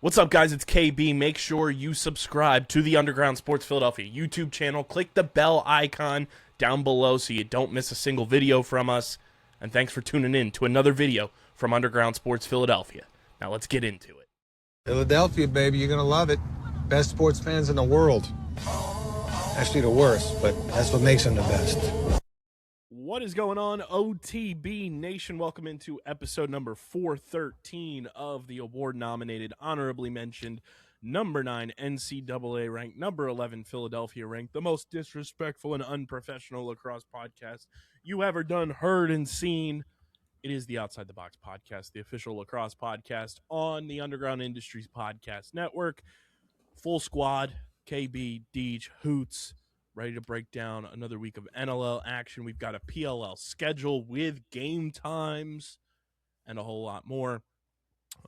What's up, guys? It's KB. Make sure you subscribe to the Underground Sports Philadelphia YouTube channel. Click the bell icon down below so you don't miss a single video from us. And thanks for tuning in to another video from Underground Sports Philadelphia. Now let's get into it. Philadelphia, baby, you're going to love it. Best sports fans in the world. Actually, the worst, but that's what makes them the best. What is going on, OTB Nation? Welcome into episode number 413 of the award-nominated, honorably mentioned, number 9 NCAA ranked, number 11 Philadelphia ranked, the most disrespectful and unprofessional lacrosse podcast you ever done, heard, and seen. It is the Outside the Box podcast, the official lacrosse podcast on the Underground Industries Podcast Network. Full squad, KB, Deej, Hoots, ready to break down another week of NLL action. We've got a PLL schedule with game times and a whole lot more.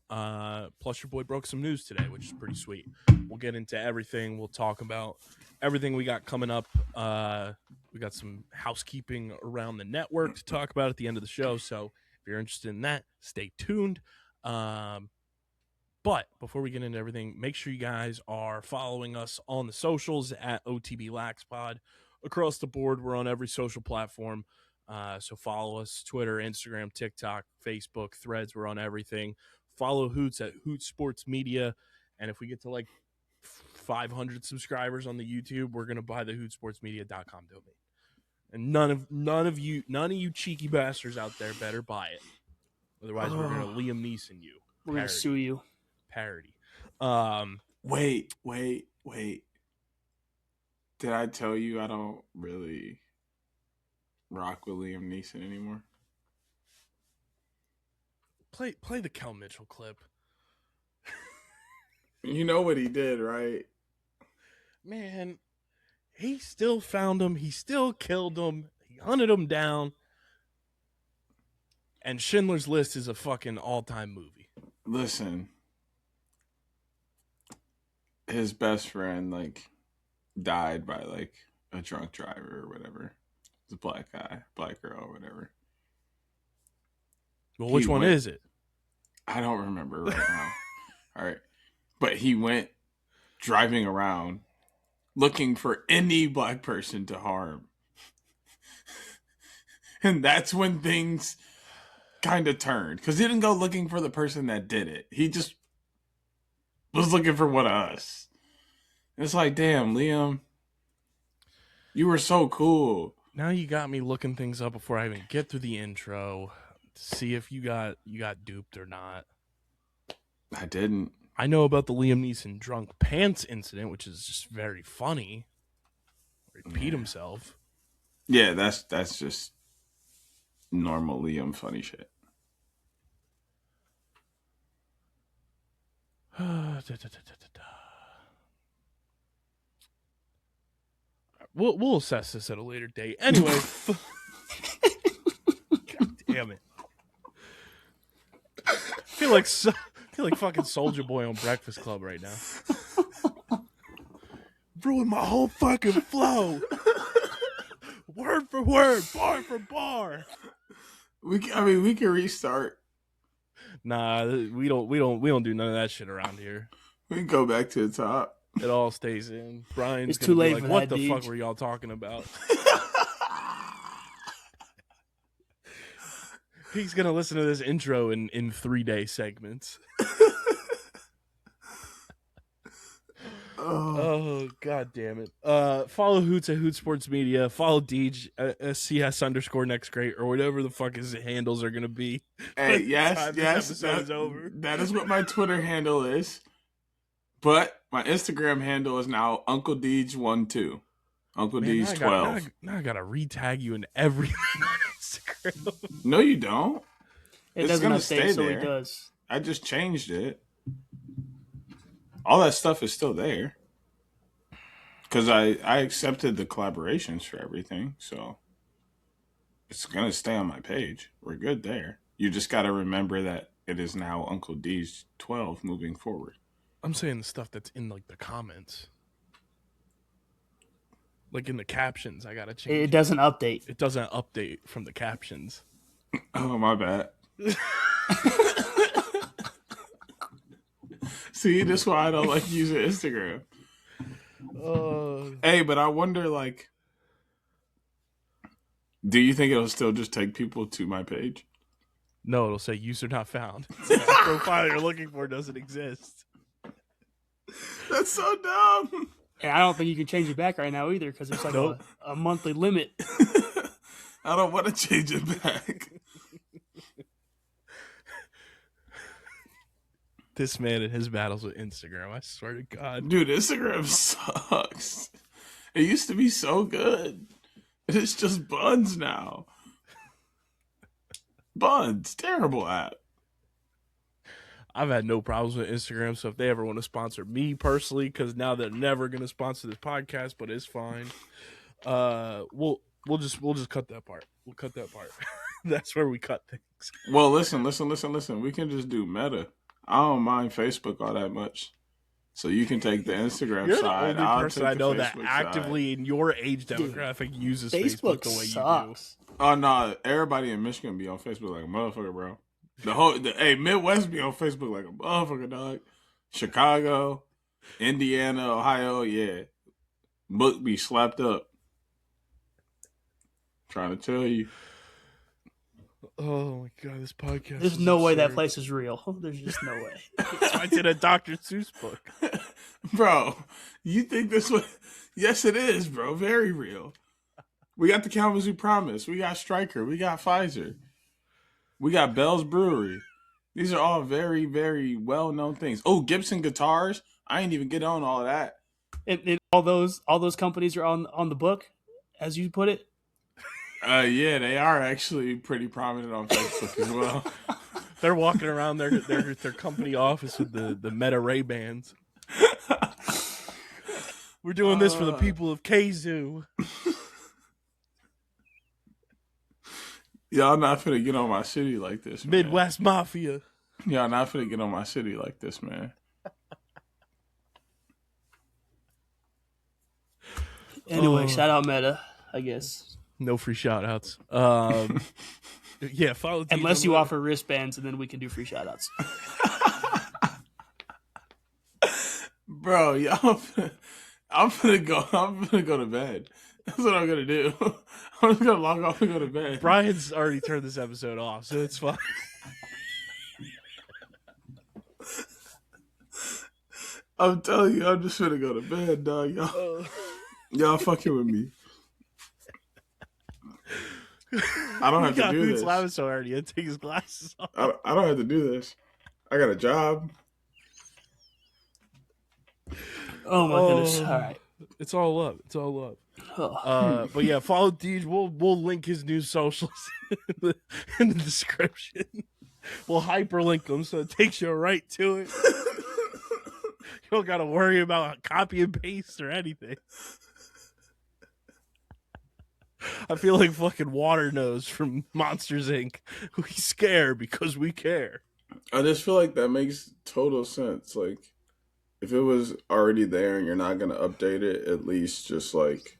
Plus, your boy broke some news today, which is pretty sweet. We'll get into everything. We'll talk about everything we got coming up. We got some housekeeping around the network to talk about at the end of the show. So if you're interested in that, stay tuned. But before we get into everything, make sure you guys are following us on the socials at OTB Laxpod. Across the board, we're on every social platform. So follow us, Twitter, Instagram, TikTok, Facebook, Threads. We're on everything. Follow Hoots at Hoots Sports Media. And if we get to like 500 subscribers on the YouTube, we're going to buy the hootsportsmedia.com domain. And none of you cheeky bastards out there better buy it. Otherwise, we're going to Liam Neeson you. We're going to sue you. Parody. Wait. Did I tell you I don't really rock with Liam Neeson anymore? Play the Kel Mitchell clip. You know what he did, right? Man, he still found him. He still killed him. He hunted him down. And Schindler's List is a fucking all-time movie. Listen. His best friend, died by, a drunk driver or whatever. It's a black guy, black girl or whatever. Well, which one is it? I don't remember right now. All right. But he went driving around looking for any black person to harm. And that's when things kind of turned. Because he didn't go looking for the person that did it. He just was looking for one of us. It's like, damn, Liam, you were so cool. Now you got me looking things up before I even get through the intro to see if you got duped or not. I didn't. I know about the Liam Neeson drunk pants incident, which is just very funny. Where he peed himself. Yeah, that's just normal Liam funny shit. We'll assess this at a later date. Anyway, God damn it! I feel like fucking Soulja Boy on Breakfast Club right now. Ruined my whole fucking flow. Word for word, bar for bar. We can restart. Nah, we don't do none of that shit around here. We can go back to the top. It all stays in. Brian's it's too late like, for what that, the Deej. fuck were y'all talking about? He's gonna listen to this intro in 3-day segments. Oh, god damn it. Follow Hoots at Hoots Sports Media. Follow Deej CS_next great or whatever the fuck his handles are gonna be. Hey, yes, episode is over. That is what my Twitter handle is. But my Instagram handle is now Uncle Deej12. Uncle Deej12. Now I gotta re-tag you in everything on Instagram. No, you don't. It doesn't update, so it does. I just changed it. All that stuff is still there. Because I accepted the collaborations for everything, so it's going to stay on my page. We're good there. You just got to remember that it is now Uncle Deej12 moving forward. I'm saying the stuff that's in the comments. Like in the captions, I gotta change. It doesn't update. It doesn't update from the captions. Oh, my bad. See, that's why I don't like using Instagram. Hey, but I wonder, like, do you think it'll still just take people to my page? No, it'll say user not found. The profile you're looking for doesn't exist. That's so dumb. And I don't think you can change it back right now either because there's like a monthly limit. I don't want to change it back. This man and his battles with Instagram, I swear to God. Dude, Instagram sucks. It used to be so good. It's just Buns now. Buns, terrible app. I've had no problems with Instagram, so if they ever want to sponsor me personally, because now they're never going to sponsor this podcast, but it's fine. We'll just cut that part. We'll cut that part. That's where we cut things. Well, listen. We can just do Meta. I don't mind Facebook all that much. So you can take the Instagram You're side. the only person I know Facebook that actively side. in your age demographic uses Facebook the way sucks. you do. Oh no, everybody in Michigan be on Facebook like a motherfucker, bro. Hey, Midwest be on Facebook like a motherfucker, dog. Chicago, Indiana, Ohio, yeah. Book be slapped up. Trying to tell you. Oh my God, this podcast. There's no way that place is real. There's just no way. I did a Dr. Seuss book. Bro, you think this was... Yes, it is, bro. Very real. We got the Kalamazoo Promise. We got Stryker. We got Pfizer. We got Bell's Brewery. These are all very, very well-known things. Oh, Gibson Guitars. I ain't even get on all that. And all those companies are on the book, as you put it. Yeah, they are actually pretty prominent on Facebook as well. They're walking around their company office with the Meta Ray-Bans. We're doing this for the people of Kazoo. Y'all not finna get on my city like this, man. Midwest Mafia. Y'all not finna get on my city like this, man. Anyway, shout out Meta, I guess. No free shout-outs. Yeah, follow unless you offer wristbands, and then we can do free shout-outs. Bro, y'all, I'm gonna go to bed. That's what I'm gonna do. I'm just gonna log off and go to bed. Brian's already turned this episode off, so it's fine. I'm telling you, I'm just gonna go to bed, dog. Y'all fucking with me. I don't have to do this. Hoots already had to take his glasses off. I don't have to do this. I got a job. Oh my goodness! All right, it's all up. It's all up. But yeah, follow Deej. We'll link his new socials in the description. We'll hyperlink them so it takes you right to it. You don't got to worry about copy and paste or anything. I feel like fucking Water Nose from Monsters Inc. We scare because we care. I just feel like that makes total sense. Like, if it was already there and you're not going to update it, at least just like,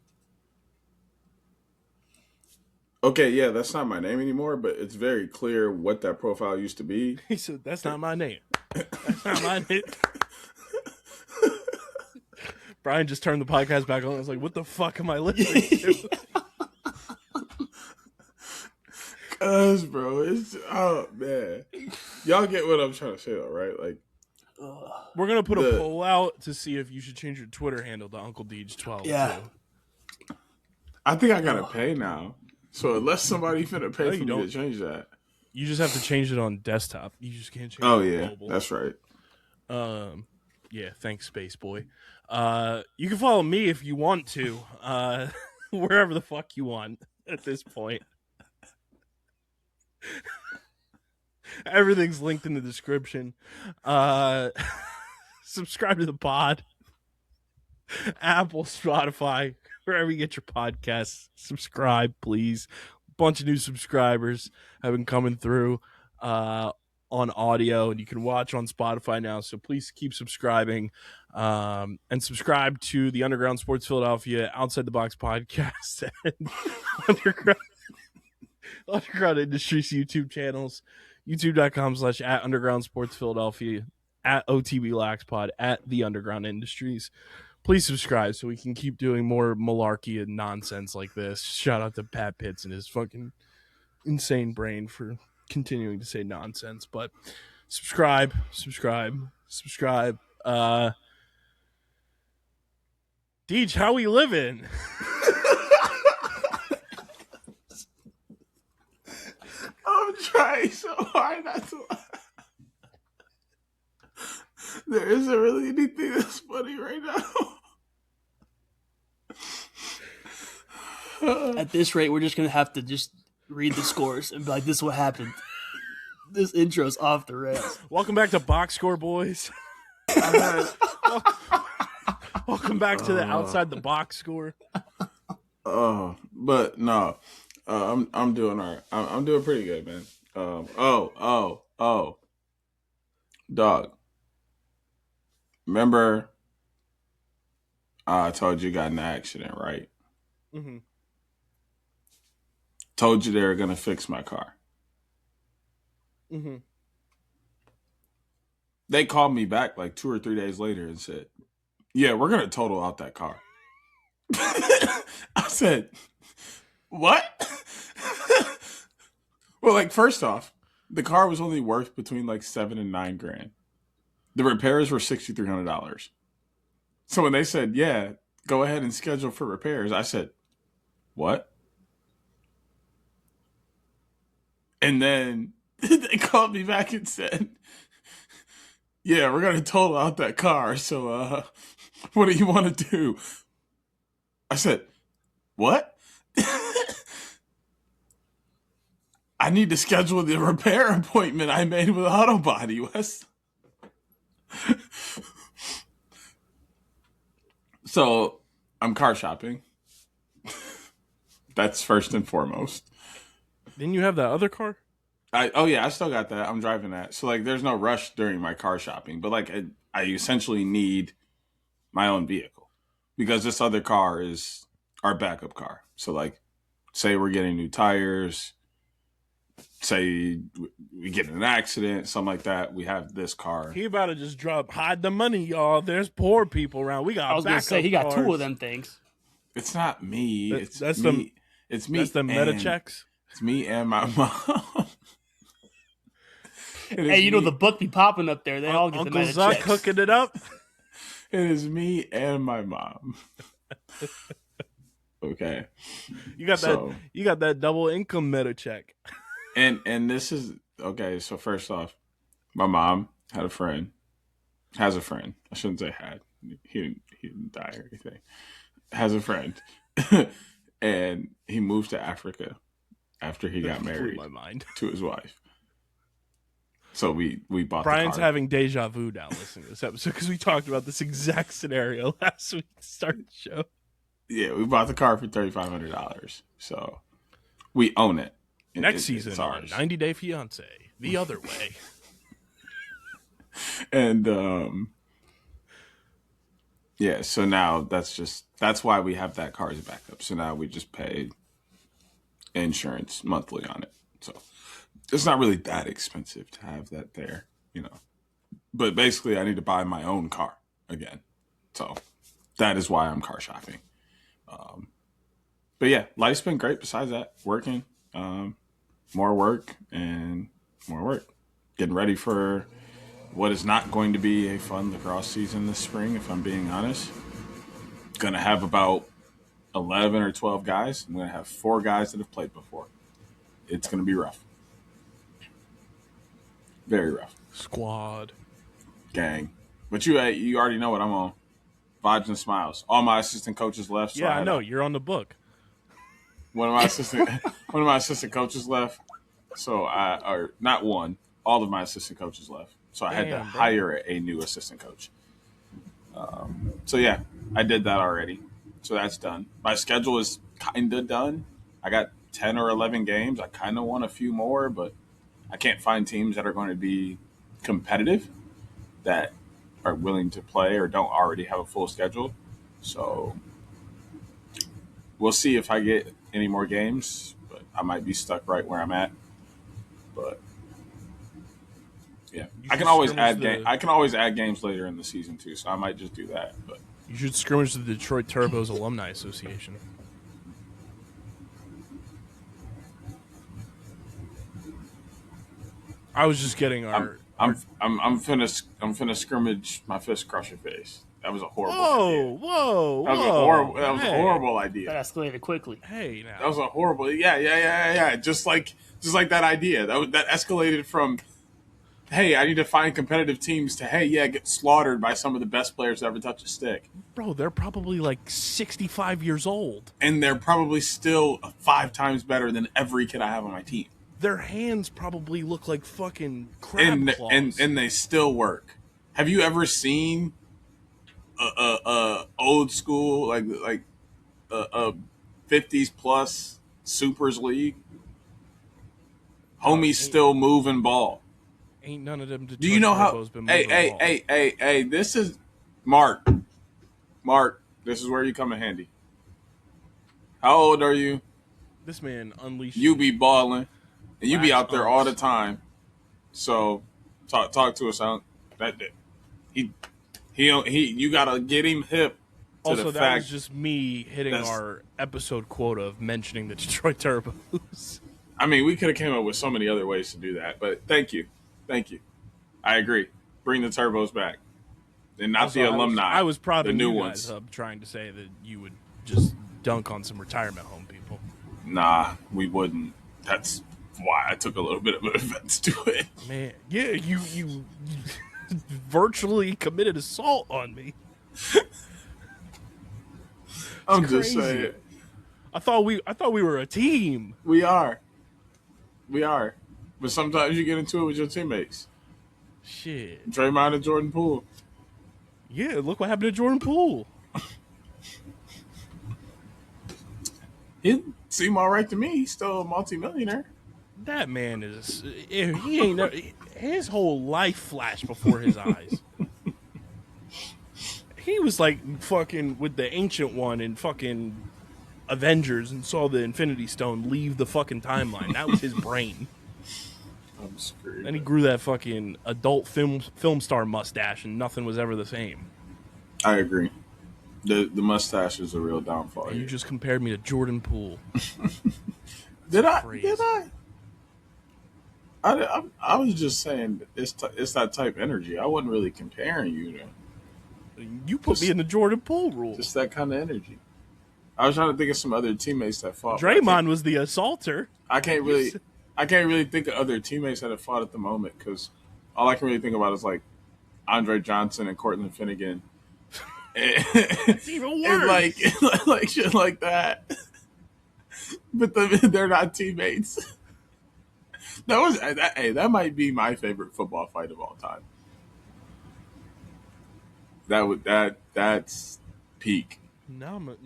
okay, yeah, that's not my name anymore, but it's very clear what that profile used to be. He said, that's not my name. That's not my name. Brian just turned the podcast back on. I was like, what the fuck am I listening to? Cause, bro, it's, oh, man. Y'all get what I'm trying to say, though, right? Like, we're going to put a poll out to see if you should change your Twitter handle to Uncle Deej12. Yeah. Too. I think I got to pay now. So unless somebody finna pay for me to change that. You just have to change it on desktop. You just can't change it on mobile. Oh, yeah, that's right. Yeah, thanks, Space Boy. You can follow me if you want to, wherever the fuck you want at this point. Everything's linked in the description. Subscribe to the pod. Apple, Spotify, wherever you get your podcasts. Subscribe, please. Bunch of new subscribers have been coming through on audio, and you can watch on Spotify now. So please keep subscribing, and subscribe to the Underground Sports Philadelphia Outside the Box podcast and Underground Industries YouTube channels. YouTube.com/@Underground Sports Philadelphia, at OTB Laxpod, at The Underground Industries. Please subscribe so we can keep doing more malarkey and nonsense like this. Shout out to Pat Pitts and his fucking insane brain for continuing to say nonsense. But subscribe. Deej, how we living? I'm trying so hard not to laugh. There isn't really anything that's funny right now. At this rate, we're just going to have to just read the scores and be like, this is what happened. This intro's off the rails. Welcome back to Box Score, boys. Welcome back to the Outside the Box Score. But no, I'm doing all right. I'm doing pretty good, man. Dog. Remember, I told you got in an accident, right? Mm-hmm. Told you they were gonna fix my car. Mm-hmm. They called me back like 2 or 3 days later and said, "Yeah, we're gonna total out that car." I said, "What?" Well, like, first off, the car was only worth between like $7,000 and $9,000. The repairs were $6,300. So when they said, "Yeah, go ahead and schedule for repairs," I said, "What?" And then they called me back and said, "Yeah, we're gonna total out that car. So, what do you want to do?" I said, "What?" I need to schedule the repair appointment I made with Auto Body, Wes. So I'm car shopping. That's first and foremost. Didn't you have that other car? I still got that. I'm driving that. So like, there's no rush during my car shopping, but like, I essentially need my own vehicle because this other car is our backup car. So like, say we're getting new tires, say we get in an accident, something like that. We have this car. He about to just hide the money, y'all. There's poor people around. We got. I was going to say he got 2 of them things. It's not me. That's me. It's me. That's the meta checks. It's me and my mom. Hey, you know the book be popping up there. They all get Uncle the meta Zuck checks. hooking it up. It is me and my mom. Okay. You got that double income meta check. And this is okay, so first off, my mom has a friend. I shouldn't say had. He didn't die or anything. Has a friend. And he moved to Africa after he got married to his wife. So we bought Brian's the car. having deja vu now listening to this episode because we talked about this exact scenario last week to start the show. Yeah, we bought the car for $3,500. So we own it. Next season on 90 Day Fiancé, the other way. And yeah, so now that's why we have that car as a backup. So now we just pay insurance monthly on it. So it's not really that expensive to have that there, you know. But basically I need to buy my own car again. So that is why I'm car shopping. But yeah, life's been great besides that. Working, more work and more work. Getting ready for what is not going to be a fun lacrosse season this spring, if I'm being honest. Gonna have about 11 or 12 guys. I'm gonna have 4 guys that have played before. It's gonna be rough. Very rough. Squad. Gang. But you already know what I'm on. Vibes and smiles. All my assistant coaches left. So yeah, I know. You're on the book. One of my assistant coaches left. So all of my assistant coaches left. So I had to hire a new assistant coach. So yeah, I did that already. So that's done. My schedule is kind of done. I got 10 or 11 games. I kind of want a few more, but I can't find teams that are going to be competitive that are willing to play or don't already have a full schedule. So we'll see if I get any more games, but I might be stuck right where I'm at. But Yeah, You I should can always scrimmage add I can always add games later in the season too, so I might just do that. But You should scrimmage the Detroit Turbos Alumni Association. I was just getting I'm finna scrimmage my fist across your face. That was a horrible idea. Whoa! That was a horrible idea. That escalated quickly. Hey, now. That was a horrible. Yeah. Just like that idea. That escalated from, hey, I need to find competitive teams to, hey, yeah, get slaughtered by some of the best players to ever touch a stick. Bro, they're probably like 65 years old. And they're probably still 5 times better than every kid I have on my team. Their hands probably look like fucking crab claws. And they still work. Have you ever seen a old school like a 50s plus Supers League? Homies still moving ball. Ain't none of them Detroit Do you know how? Turbos been moving ball. Hey! This is Mark. This is where you come in handy. How old are you? This man unleashed. You be balling, and you be out there all the time. So, talk to us out. You gotta get him hip. Also, that was just me hitting our episode quota of mentioning the Detroit Turbos. I mean, we could have came up with so many other ways to do that, but thank you. I agree. Bring the Turbos back, and not Also, the alumni. I was proud the of new you ones. guys trying to say that you would just dunk on some retirement home people. Nah, we wouldn't. That's why I took a little bit of an offense to it. Man, yeah, you virtually committed assault on me. I'm just saying. I thought we were a team. We are. But sometimes you get into it with your teammates. Shit. Draymond and Jordan Poole. Yeah, look what happened to Jordan Poole. He seemed all right to me. He's still a multimillionaire. That man is. He ain't. His whole life flashed before his eyes. He was like fucking with the Ancient One in fucking Avengers and saw the Infinity Stone leave the fucking timeline. That was his brain. I'm screwed. And he grew that fucking adult film star mustache, and nothing was ever the same. I agree. The mustache is a real downfall. You just compared me to Jordan Poole. Did I? Crazy. I was just saying it's that type energy. I wasn't really comparing you to. You put me in the Jordan Poole rule. Just that kind of energy. I was trying to think of some other teammates that fought. Draymond was the assaulter. I can't really think of other teammates that have fought at the moment because all I can really think about is like Andre Johnson and Cortland Finnegan. It's even worse. And like shit like that. But they're not teammates. That might be my favorite football fight of all time. That's peak.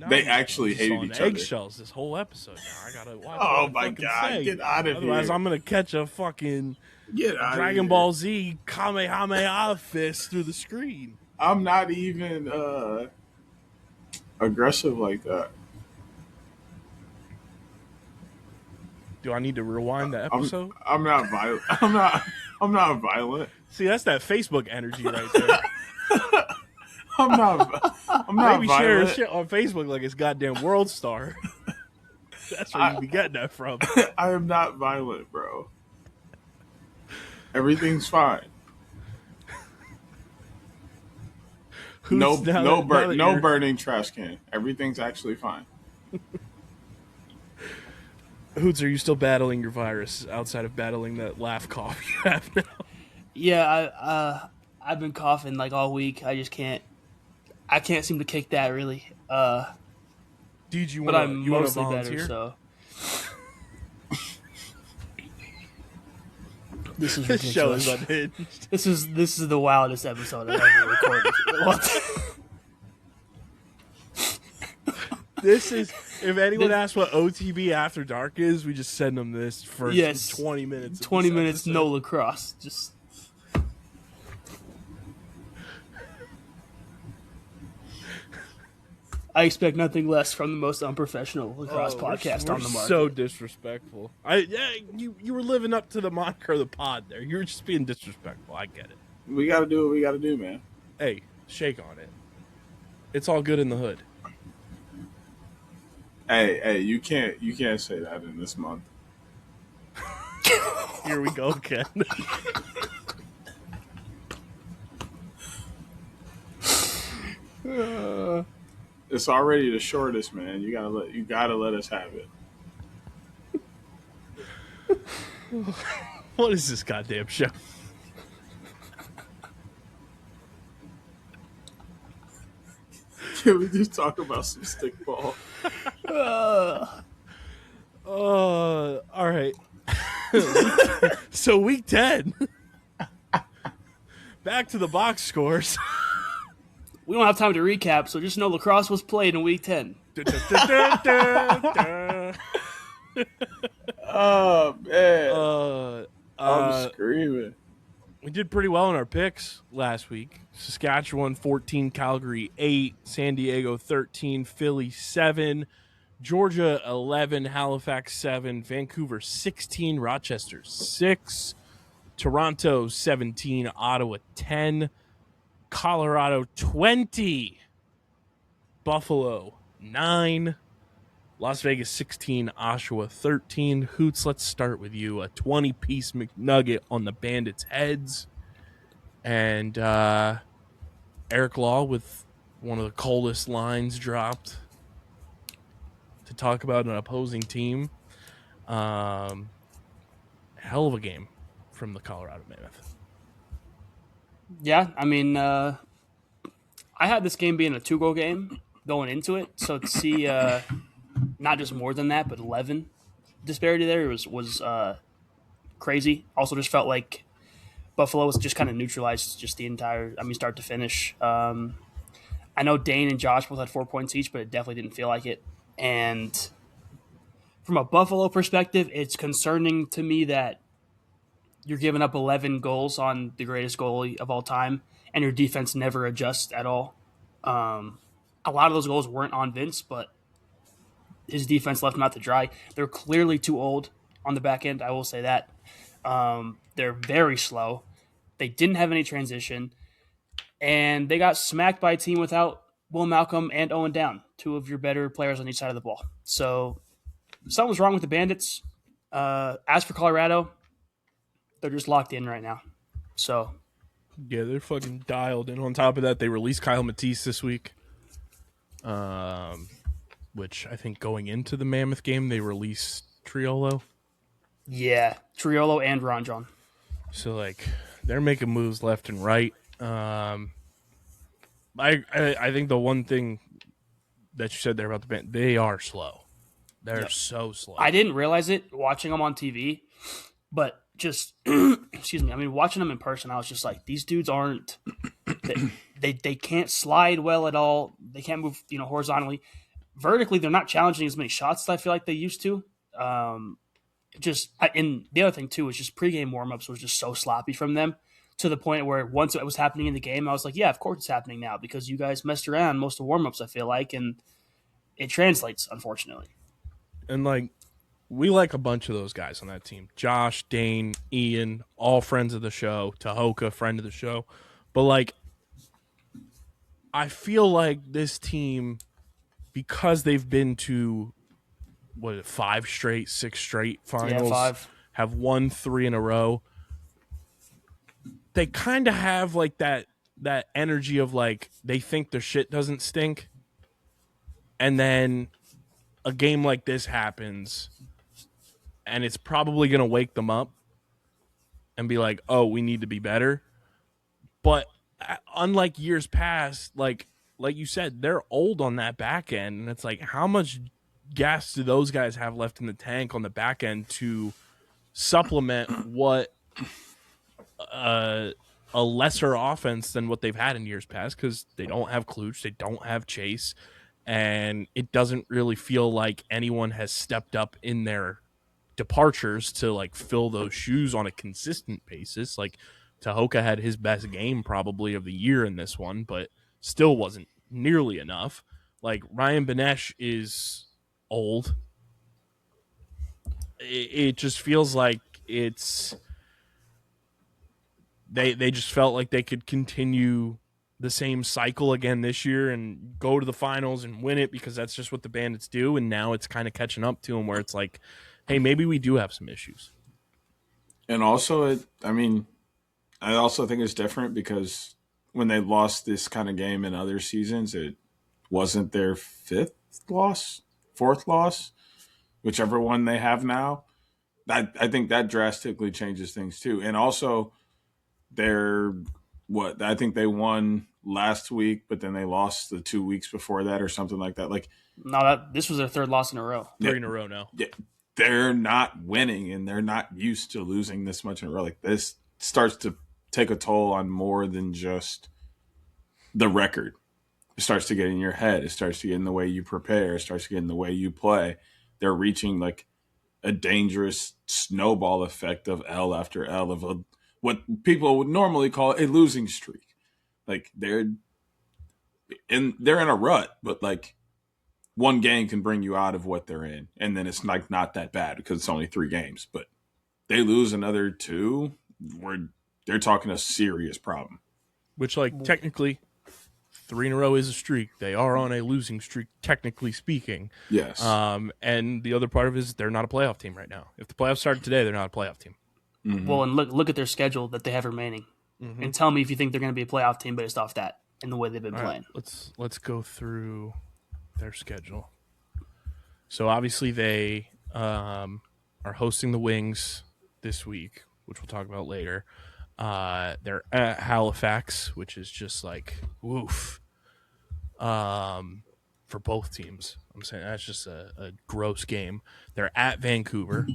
They actually hated each other. Eggshells this whole episode. Now I gotta watch. Oh my god! Get out of here! Otherwise, I'm gonna catch a fucking Dragon Ball Z Kamehameha fist through the screen. I'm not even aggressive like that. Do I need to rewind the episode? I'm not violent. I'm not violent. See, that's that Facebook energy right there. I'm not Maybe violent. share shit on Facebook like it's goddamn World Star. That's where you be getting that from. I am not violent, bro. Everything's fine. No burning trash can. Everything's actually fine. Hoots, are you still battling your virus outside of battling that laugh cough you have now? Yeah, I've been coughing like all week. I can't seem to kick that really. Dude, but I'm mostly volunteer? better. So this is This show ridiculous. is unhinged. This is the wildest episode I've ever recorded. This is, if anyone asks what OTB After Dark is, we just send them this for 20 minutes. 20 minutes, no lacrosse. Just I expect nothing less from the most unprofessional lacrosse podcast we're on the market. So disrespectful. You were living up to the moniker of the pod there. You were just being disrespectful. I get it. We got to do what we got to do, man. Hey, shake on it. It's all good in the hood. Hey, you can't say that in this month. Here we go, Ken. It's already the shortest, man. You gotta let us have it. What is this goddamn show? Can we just talk about some stickball? All right. So week 10. Back to the box scores. We don't have time to recap, so just know lacrosse was played in week 10. Oh, man. I'm screaming. We did pretty well in our picks last week. Saskatchewan 14, Calgary 8, San Diego 13, Philly 7, Georgia 11, Halifax 7, Vancouver 16, Rochester 6, Toronto 17, Ottawa 10, Colorado 20, Buffalo 9, Las Vegas 16, Oshawa 13. Hoots, let's start with you. A 20-piece McNugget on the Bandits' heads. And Eric Law with one of the coldest lines dropped to talk about an opposing team. Hell of a game from the Colorado Mammoth. Yeah, I mean, I had this game being a 2-goal game going into it. So to see not just more than that, but 11 disparity there was crazy. Also just felt like Buffalo was just kind of neutralized just the entire, start to finish. I know Dane and Josh both had 4 points each, but it definitely didn't feel like it. And from a Buffalo perspective, it's concerning to me that you're giving up 11 goals on the greatest goalie of all time, and your defense never adjusts at all. A lot of those goals weren't on Vince, but his defense left him out to dry. They're clearly too old on the back end, I will say that. They're very slow. They didn't have any transition, and they got smacked by a team without Will Malcolm and Owen Down, two of your better players on each side of the ball. So something was wrong with the Bandits. As for Colorado, they're just locked in right now. So yeah, they're fucking dialed in. On top of that, they released Kyle Matisse this week, which I think going into the Mammoth game, they released Triolo. Yeah, Triolo and Ronjon. So, like, they're making moves left and right. I think the one thing that you said there about the band, they are slow. They're so slow. I didn't realize it watching them on TV, but just excuse me. I mean, watching them in person, I was just like, these dudes aren't. They can't slide well at all. They can't move, horizontally. Vertically, they're not challenging as many shots as I feel like they used to. And the other thing too is just pregame warmups was just so sloppy from them to the point where once it was happening in the game, I was like, yeah, of course it's happening now because you guys messed around most of warmups. I feel like, and it translates, unfortunately. And like, we like a bunch of those guys on that team. Josh, Dane, Ian, all friends of the show. Tahoka, friend of the show. But like, I feel like this team, because they've been to 5 straight, 6 straight finals, 5. have won 3 in a row. They kind of have like that energy of like they think their shit doesn't stink, and then a game like this happens, and it's probably gonna wake them up and be like, "Oh, we need to be better." But unlike years past, like you said, they're old on that back end, and it's like, how much gas do those guys have left in the tank on the back end to supplement what a lesser offense than what they've had in years past, because they don't have Kluge, they don't have Chase, and it doesn't really feel like anyone has stepped up in their departures to like fill those shoes on a consistent basis. Like Tahoka had his best game probably of the year in this one, but still wasn't nearly enough. Like Ryan Benesh is old. It just feels like it's they just felt like they could continue the same cycle again this year and go to the finals and win it because that's just what the Bandits do. And now it's kind of catching up to them where it's like, hey, maybe we do have some issues. And also, I also think it's different because when they lost this kind of game in other seasons, it wasn't their fourth loss, whichever one they have now. I think that drastically changes things too. And also, I think they won last week, but then they lost the 2 weeks before that or something like that. Like, no, this was their third loss in a row. 3 in a row now. Yeah, they're not winning and they're not used to losing this much in a row. Like, this starts to take a toll on more than just the record. It starts to get in your head. It starts to get in the way you prepare. It starts to get in the way you play. They're reaching like a dangerous snowball effect of L after L of what people would normally call a losing streak. Like they're in a rut, but like one game can bring you out of what they're in, and then it's like not that bad because it's only 3 games. But they lose another 2, where they're talking a serious problem. Which, like, technically, 3 in a row is a streak. They are on a losing streak, technically speaking. Yes. And the other part of it is they're not a playoff team right now. If the playoffs started today, they're not a playoff team. Mm-hmm. Well, and look at their schedule that they have remaining, and tell me if you think they're going to be a playoff team based off that and the way they've been playing. Right, let's go through their schedule. So obviously they are hosting the Wings this week, which we'll talk about later. They're at Halifax, which is just like woof. For both teams, I'm saying that's just a gross game. They're at Vancouver.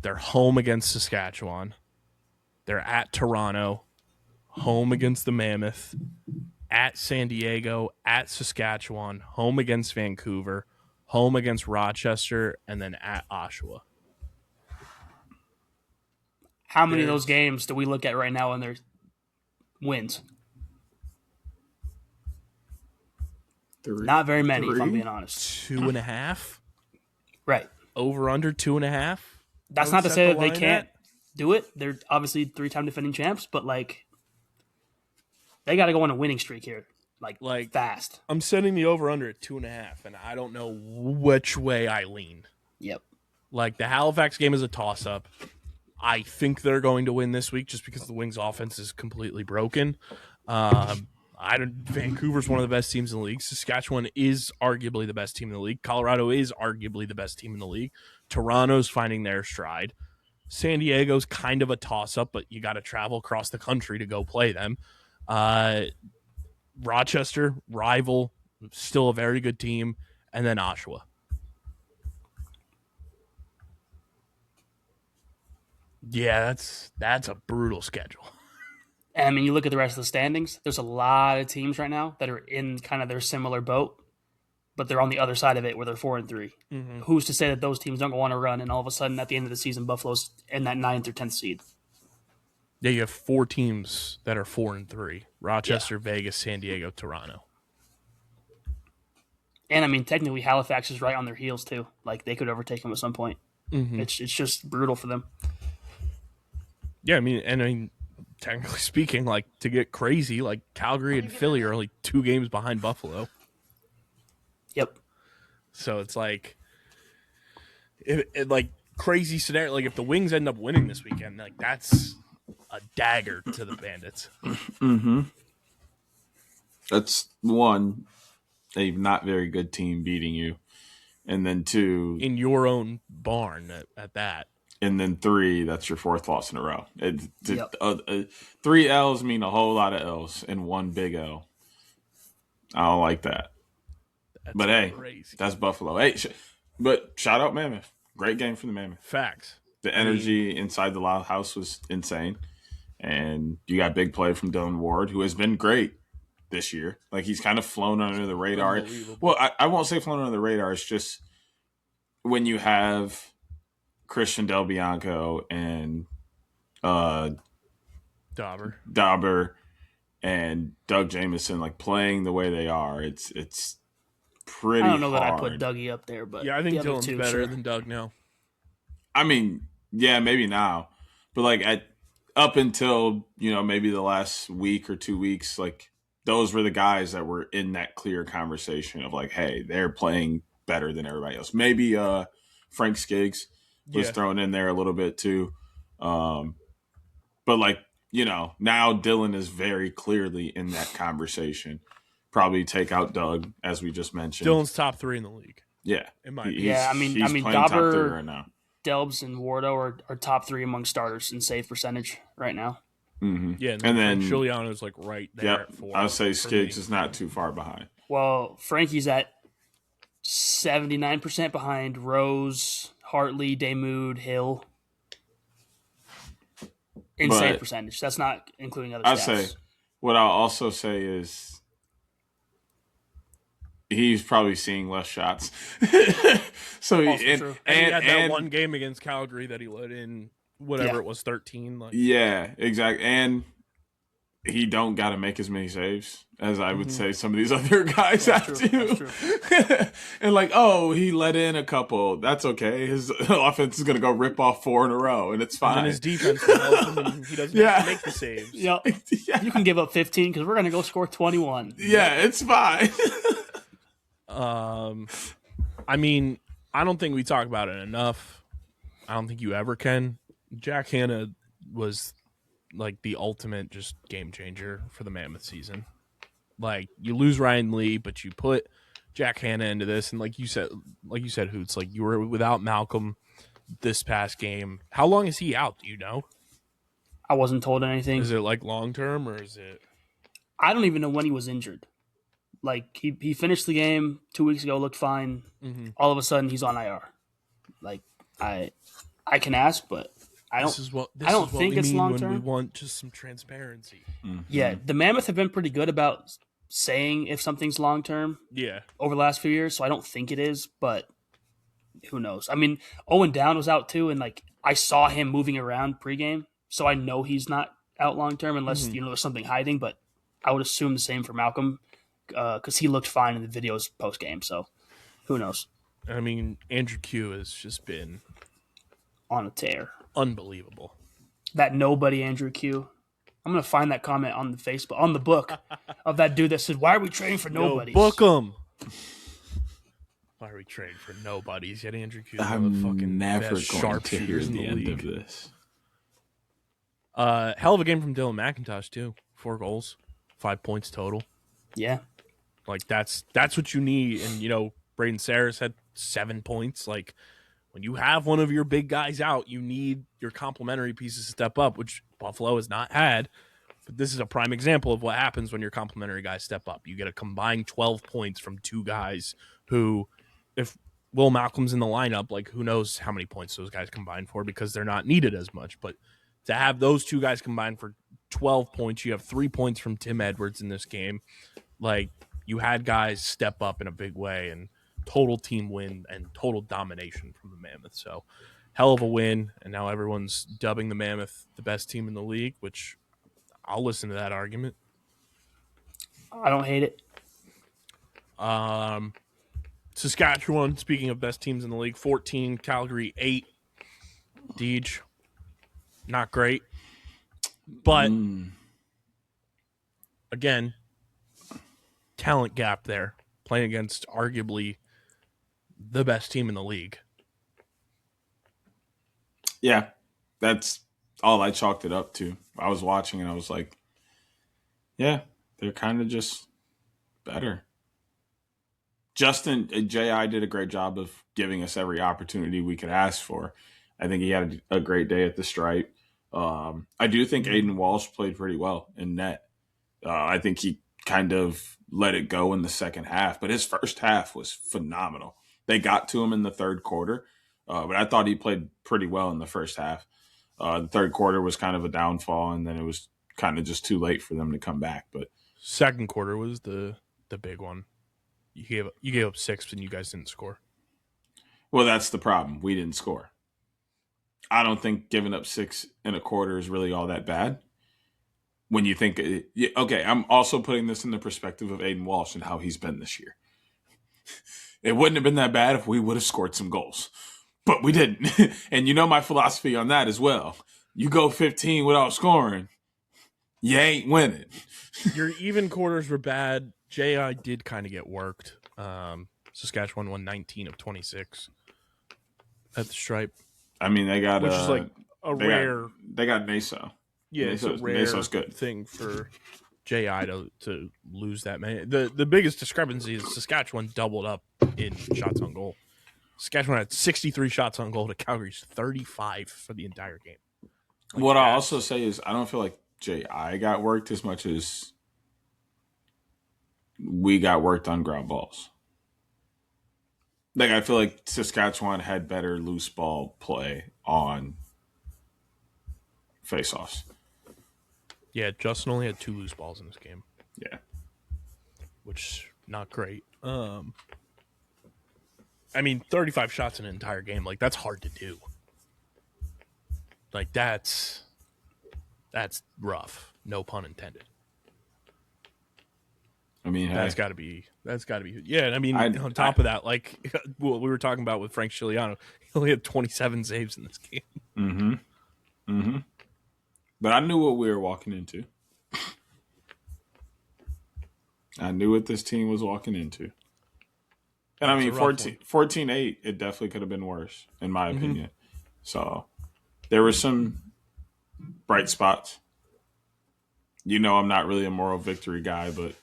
They're home against Saskatchewan. They're at Toronto, home against the Mammoth, at San Diego, at Saskatchewan, home against Vancouver, home against Rochester, and then at Oshawa. How many of those games do we look at right now and their wins? 3. Not very many, if I'm 3? being honest. 2.5? Right. Over under 2.5? That's not to say that they can't do it. They're obviously 3-time defending champs, but like they got to go on a winning streak here, like fast. I'm setting the over under at 2.5, and I don't know which way I lean. Yep. Like the Halifax game is a toss up. I think they're going to win this week just because the Wings offense is completely broken. Vancouver's one of the best teams in the league. Saskatchewan is arguably the best team in the league. Colorado is arguably the best team in the league. Toronto's finding their stride. San Diego's kind of a toss-up, but you got to travel across the country to go play them. Rochester, rival, still a very good team. And then Oshawa. Yeah, that's a brutal schedule. And I mean, you look at the rest of the standings, there's a lot of teams right now that are in kind of their similar boat, but they're on the other side of it where they're 4-3. Mm-hmm. Who's to say that those teams don't go on a run and all of a sudden at the end of the season, Buffalo's in that 9th or 10th seed? Yeah, you have 4 teams that are 4-3. Rochester, Vegas, San Diego, Toronto. And I mean, technically Halifax is right on their heels too. Like they could overtake them at some point. Mm-hmm. It's just brutal for them. Yeah, I mean, technically speaking, like to get crazy, like Calgary and Philly are only 2 games behind Buffalo. Yep. So it's like, like crazy scenario. Like if the Wings end up winning this weekend, like that's a dagger to the Bandits. Mm-hmm. That's 1, a not very good team beating you, and then 2 in your own barn at that. And then 3, that's your 4th loss in a row. 3 L's mean a whole lot of L's and 1 big L. I don't like that. But hey, crazy. That's Buffalo. Hey, but shout out Mammoth. Great game for the Mammoth. Facts. The energy inside the Loud House was insane. And you got big play from Dylan Ward, who has been great this year. Like he's kind of flown under the radar. Well, I won't say flown under the radar. It's just when you have Christian Del Bianco and Dauber and Doug Jamieson like playing the way they are, it's pretty. I don't know hard. that I put Dougie up there, but Yeah, I think the other Dylan's two, better sure. than Doug now. I mean, yeah, maybe now, but like up until maybe the last week or 2 weeks, like those were the guys that were in that clear conversation of like, hey, they're playing better than everybody else. Maybe Frank Skiggs was thrown in there a little bit too, but like now Dylan is very clearly in that conversation. Probably take out Doug, as we just mentioned. Dylan's top 3 in the league. Yeah, I mean, playing Dauber, top 3 right now. Delbs and Wardo are top 3 among starters in save percentage right now. Mm-hmm. Yeah, and then Giuliano's like right there. Yep, at 4. I would say Skiggs is not too far behind. Well, Frankie's at 79% behind Rose, Hartley, Damood, Hill. In save percentage. That's not including other stats. I'd say, what I'll also say is he's probably seeing less shots. So and he had that one game against Calgary that he let in whatever it was, 13. Like. Yeah, exactly. And he don't got to make as many saves as I would say some of these other guys have to. And like, he let in a couple. That's okay. His offense is going to go rip off 4 in a row, and it's fine. And his defense will help him, and he doesn't have to make the saves. Yep. Yeah. You can give up 15 because we're going to go score 21. Yeah, it's fine. I mean, I don't think we talk about it enough. I don't think you ever can. Jack Hanna was like the ultimate just game changer for the Mammoth season. Like, you lose Ryan Lee, but you put Jack Hanna into this, and like you said, Hoots, like you were without Malcolm this past game. How long is he out? Do you know? I wasn't told anything. Is it like long term, or is it? I don't even know when he was injured. Like he finished the game 2 weeks ago, looked fine. Mm-hmm. All of a sudden, he's on IR. Like I can ask, but I don't think it's long term. We want just some transparency. Mm-hmm. Yeah, the Mammoth have been pretty good about saying if something's long term. Yeah, over the last few years, so I don't think it is, but who knows? I mean, Owen Down was out too, and like I saw him moving around pregame, so I know he's not out long term unless there's something hiding. But I would assume the same for Malcolm because he looked fine in the videos post game. So who knows? I mean, Andrew Q has just been on a tear, unbelievable. That nobody Andrew Q. I'm gonna find that comment on the Facebook on the book of that dude that said, "Why are we trading for nobodies?" Book him. Why are we trading for nobodies? Yet Andrew Q is one of the fucking never best going to hear the end league. of this. Hell of a game from Dylan McIntosh too. 4 goals, 5 points total. Yeah, like that's what you need. And Braden Saris had 7 points. Like when you have one of your big guys out, you need your complementary pieces to step up, which Buffalo has not had. But this is a prime example of what happens when your complementary guys step up. You get a combined 12 points from 2 guys who, if Will Malcolm's in the lineup, like who knows how many points those guys combine for because they're not needed as much. But to have those 2 guys combined for 12 points, you have 3 points from Tim Edwards in this game. Like, you had guys step up in a big way, and total team win and total domination from the Mammoth. So hell of a win, and now everyone's dubbing the Mammoth the best team in the league, which I'll listen to that argument. I don't hate it. Saskatchewan, speaking of best teams in the league, 14, Calgary 8. Deej, not great. But, again, talent gap there, playing against arguably the best team in the league. Yeah, that's all I chalked it up to. I was watching and I was like, yeah, they're kind of just better. Justin, J.I. did a great job of giving us every opportunity we could ask for. I think he had a great day at the stripe. I do think Aiden Walsh played pretty well in net. I think he kind of let it go in the second half, but his first half was phenomenal. They got to him in the third quarter, but I thought he played pretty well in the first half. The third quarter was kind of a downfall, and then it was kind of just too late for them to come back. But second quarter was the big one. You gave up 6 and you guys didn't score. Well, that's the problem. We didn't score. I don't think giving up 6 in a quarter is really all that bad. when you think, okay, I'm also putting this in the perspective of Aiden Walsh and how he's been this year. It wouldn't have been that bad if we would have scored some goals, but we didn't. And you know my philosophy on that as well. You go 15 without scoring, you ain't winning. Your even quarters were bad. JI did kind of get worked. Saskatchewan won 19 of 26 at the stripe. I mean, they got which is like a rare. They got Naso. Yeah, it's a rare good thing for JI to lose that many. The biggest discrepancy is Saskatchewan doubled up in shots on goal. Saskatchewan had 63 shots on goal to Calgary's 35 for the entire game. Like, what I also say is I don't feel like JI got worked as much as we got worked on ground balls. Like, I feel like Saskatchewan had better loose ball play on faceoffs. Yeah, Justin only had 2 loose balls in this game. Yeah. Which, not great. I mean, 35 shots in an entire game, like, that's hard to do. Like, that's rough. No pun intended. I mean, that's got to be. Yeah, I mean, on top of that, like what we were talking about with Frank Chiliano, he only had 27 saves in this game. Mm-hmm. Mm-hmm. But I knew what we were walking into. I knew what this team was walking into. And I mean, 14-8, it definitely could have been worse, in my opinion. So there were some bright spots. You know, I'm not really a moral victory guy, but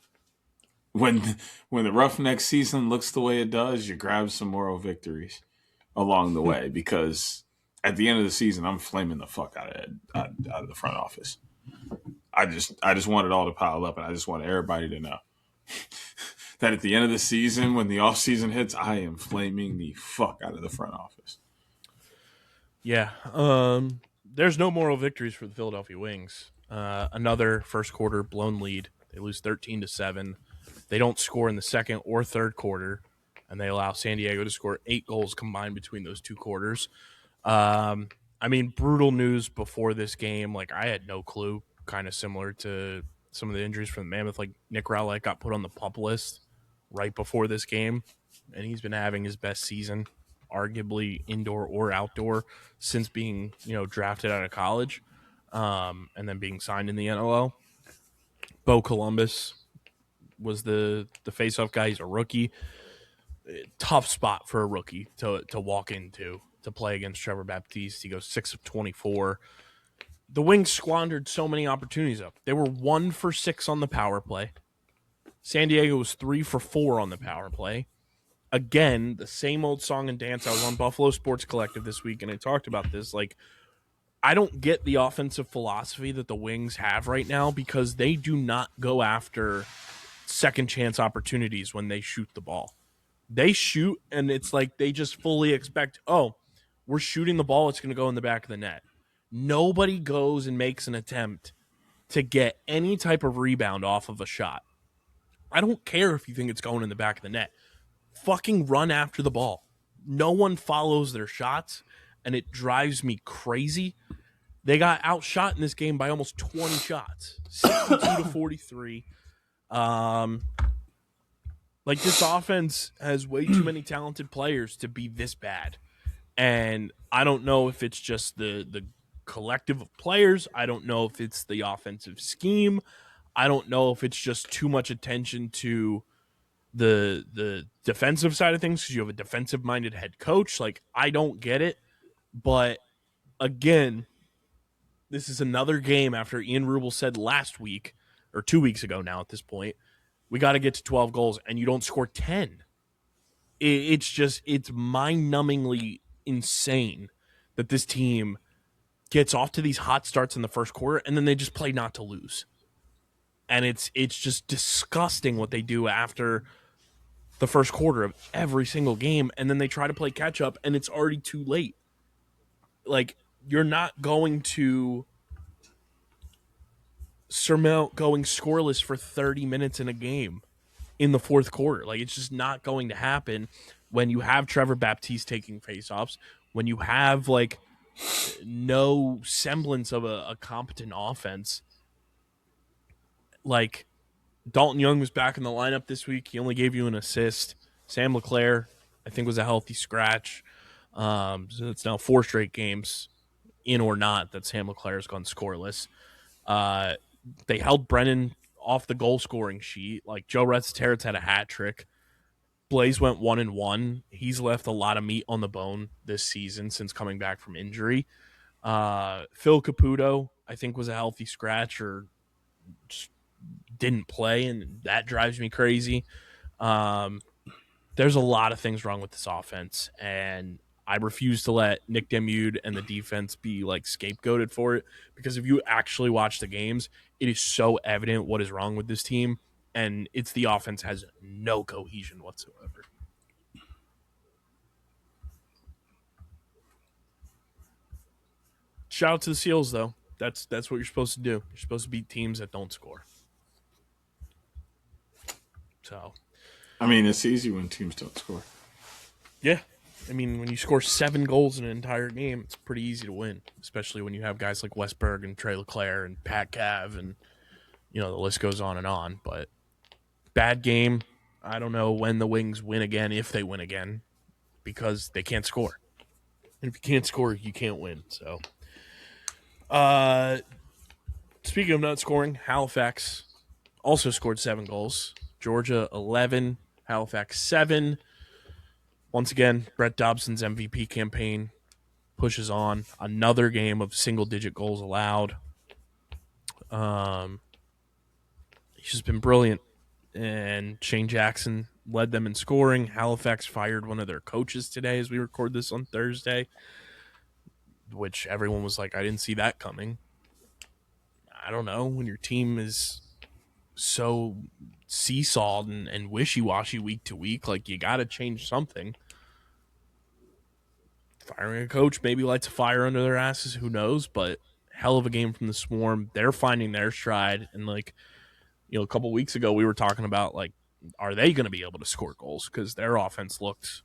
when the Roughnecks season looks the way it does, you grab some moral victories along the way, because at the end of the season, I'm flaming the fuck out of the front office. I just want it all to pile up, and I just want everybody to know that at the end of the season, when the off season hits, I am flaming the fuck out of the front office. Yeah. There's no moral victories for the Philadelphia Wings. Another first quarter blown lead. They lose 13-7. They don't score in the second or third quarter, and they allow San Diego to score 8 goals combined between those 2 quarters. I mean, brutal news before this game. Like, I had no clue, kind of similar to some of the injuries from the Mammoth. Like, Nick Rowlett got put on the PUP list right before this game, and he's been having his best season, arguably indoor or outdoor, since being, drafted out of college, and then being signed in the NLL. Bo Columbus was the face-off guy. He's a rookie. Tough spot for a rookie to walk into, to play against Trevor Baptiste. He goes 6 of 24. The Wings squandered so many opportunities up. They were 1 for 6 on the power play. San Diego was 3 for 4 on the power play. Again, the same old song and dance. I was on Buffalo Sports Collective this week, and I talked about this. Like, I don't get the offensive philosophy that the Wings have right now, because they do not go after second chance opportunities when they shoot the ball. They shoot, and it's like they just fully expect, we're shooting the ball, it's going to go in the back of the net. Nobody goes and makes an attempt to get any type of rebound off of a shot. I don't care if you think it's going in the back of the net. Fucking run after the ball. No one follows their shots, and it drives me crazy. They got outshot in this game by almost 20 shots. 62-43. Like, this offense has way too many talented players to be this bad. And I don't know if it's just the collective of players. I don't know if it's the offensive scheme. I don't know if it's just too much attention to the defensive side of things, because you have a defensive-minded head coach. Like, I don't get it. But, again, this is another game after Ian Rubel said last week, or 2 weeks ago now at this point, we got to get to 12 goals, and you don't score 10. It's mind-numbingly insane that this team gets off to these hot starts in the first quarter, and then they just play not to lose. And it's just disgusting what they do after the first quarter of every single game, and then they try to play catch-up, and it's already too late. Like, you're not going to surmount going scoreless for 30 minutes in a game in the fourth quarter. Like, it's just not going to happen when you have Trevor Baptiste taking faceoffs, when you have, like, no semblance of a competent offense. like Dalton Young was back in the lineup this week. He only gave you an assist. Sam LeClaire, I think, was a healthy scratch. So it's now 4 straight games, in or not, that Sam LeClaire's gone scoreless. They held Brennan off the goal scoring sheet. Like Joe Retziterrets had a hat trick. Blaze went 1-1. He's left a lot of meat on the bone this season since coming back from injury. Phil Caputo, I think, was a healthy scratch or just didn't play, and that drives me crazy. There's a lot of things wrong with this offense, and I refuse to let Nick Demude and the defense be like scapegoated for it, because if you actually watch the games, it is so evident what is wrong with this team, and it's the offense has no cohesion whatsoever. Shout out to the Seals, though. That's what you're supposed to do. You're supposed to beat teams that don't score. So, I mean, it's easy when teams don't score. yeah. I mean, when you score 7 goals in an entire game, it's pretty easy to win, especially when you have guys like Westberg and Trey LeClaire and Pat Cav, and, you know, the list goes on and on. But bad game. I don't know when the Wings win again, if they win again, because they can't score. And if you can't score, you can't win. So, speaking of not scoring, Halifax also scored 7 goals. Georgia 11, Halifax 7. Once again, Brett Dobson's MVP campaign pushes on. Another game of single-digit goals allowed. He's just been brilliant. And Shane Jackson led them in scoring. Halifax fired one of their coaches today as we record this on Thursday, which everyone was like, I didn't see that coming. I don't know. When your team is so seesawed and wishy-washy week to week, like, you got to change something. Firing a coach maybe lights a fire under their asses, who knows, but hell of a game from the Swarm. They're finding their stride, and, like, you know, a couple weeks ago we were talking about, like, are they going to be able to score goals, because their offense looked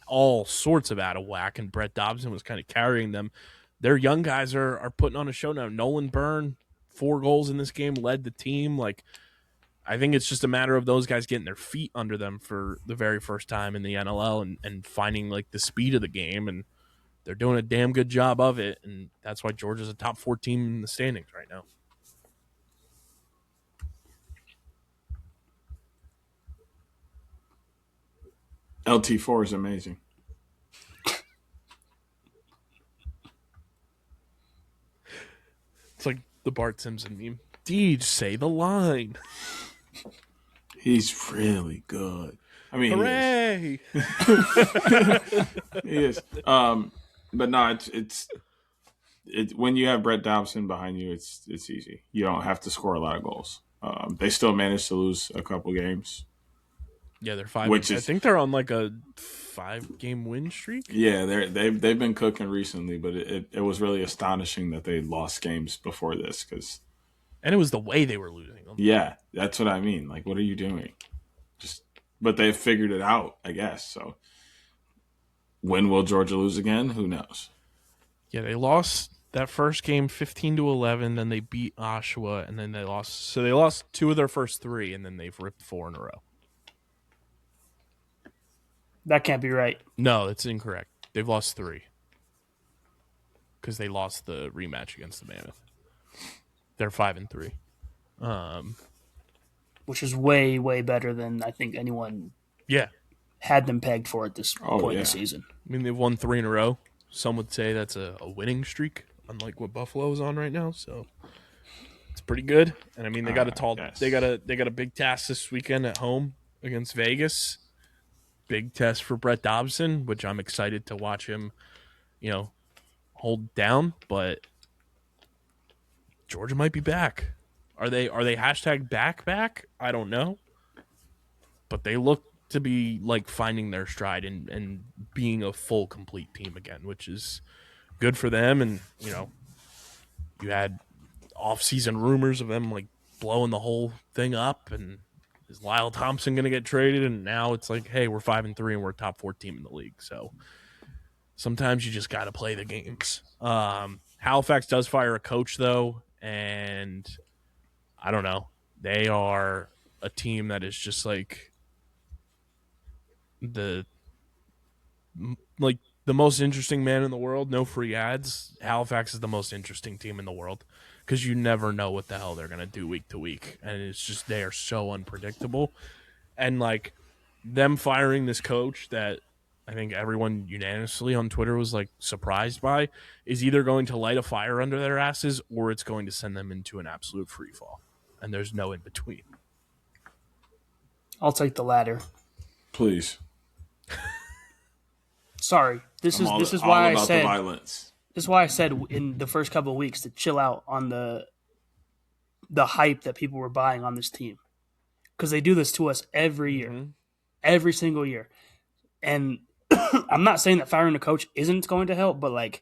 all sorts of out of whack, and Brett Dobson was kind of carrying them. Their young guys are putting on a show now. Nolan Byrne, 4 goals in this game, led the team. Like, I think it's just a matter of those guys getting their feet under them for the very first time in the NLL and finding, like, the speed of the game, and they're doing a damn good job of it, and that's why Georgia's a top 4 team in the standings right now. LT4 is amazing. It's like the Bart Simpson meme. Deej, say the line. He's really good. I mean, hooray! He is. But no, it's when you have Brett Dobson behind you, it's easy. You don't have to score a lot of goals. They still managed to lose a couple games. Yeah, they're 5. Which I is, think they're on like a 5-game win streak. Yeah, they've been cooking recently, but it was really astonishing that they lost games before this, and it was the way they were losing them. Yeah, that's what I mean. Like, what are you doing? But they've figured it out, I guess. So, when will Georgia lose again? Who knows? Yeah, they lost that first game 15-11. Then they beat Oshawa, and then they lost. So they lost 2 of their first 3, and then they've ripped 4 in a row. That can't be right. No, that's incorrect. They've lost 3 because they lost the rematch against the Mammoth. They're 5-3. Which is way, way better than I think anyone Yeah. had them pegged for at this point in the season. I mean, they've won 3 in a row. Some would say that's a winning streak, unlike what Buffalo is on right now. So it's pretty good. And I mean, they got they got a big task this weekend at home against Vegas. Big test for Brett Dobson, which I'm excited to watch him, you know, hold down. But Georgia might be back. Are they hashtag back? I don't know. But they look to be like finding their stride and being a full, complete team again, which is good for them. And, you know, you had off-season rumors of them like blowing the whole thing up, and is Lyle Thompson going to get traded? And now it's like, hey, we're 5-3 and we're a top 4 team in the league. So sometimes you just got to play the games. Halifax does fire a coach though, and I don't know. They are a team that is just like the most interesting man in the world. No free ads. Halifax is the most interesting team in the world because you never know what the hell they're going to do week to week. And it's just, they are so unpredictable. And like them firing this coach that I think everyone unanimously on Twitter was like surprised by is either going to light a fire under their asses or it's going to send them into an absolute free fall. And there's no in between. I'll take the latter. Please. Sorry. This is why I said violence. This is why I said in the first couple of weeks to chill out on the hype that people were buying on this team. Because they do this to us every year. Every single year. And I'm not saying that firing a coach isn't going to help, but like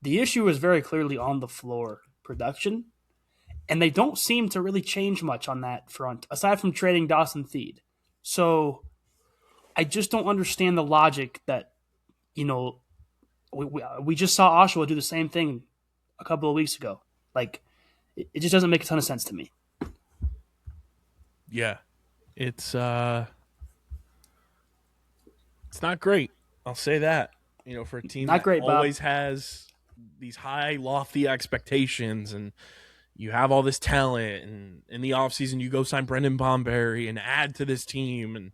the issue is very clearly on the floor production. And they don't seem to really change much on that front, aside from trading Dawson Theed. So I just don't understand the logic that, you know, we just saw Oshawa do the same thing a couple of weeks ago. Like, it just doesn't make a ton of sense to me. Yeah. It's not great. I'll say that. You know, for a team that always has these high, lofty expectations and you have all this talent, and in the offseason you go sign Brendan Bomberry and add to this team, and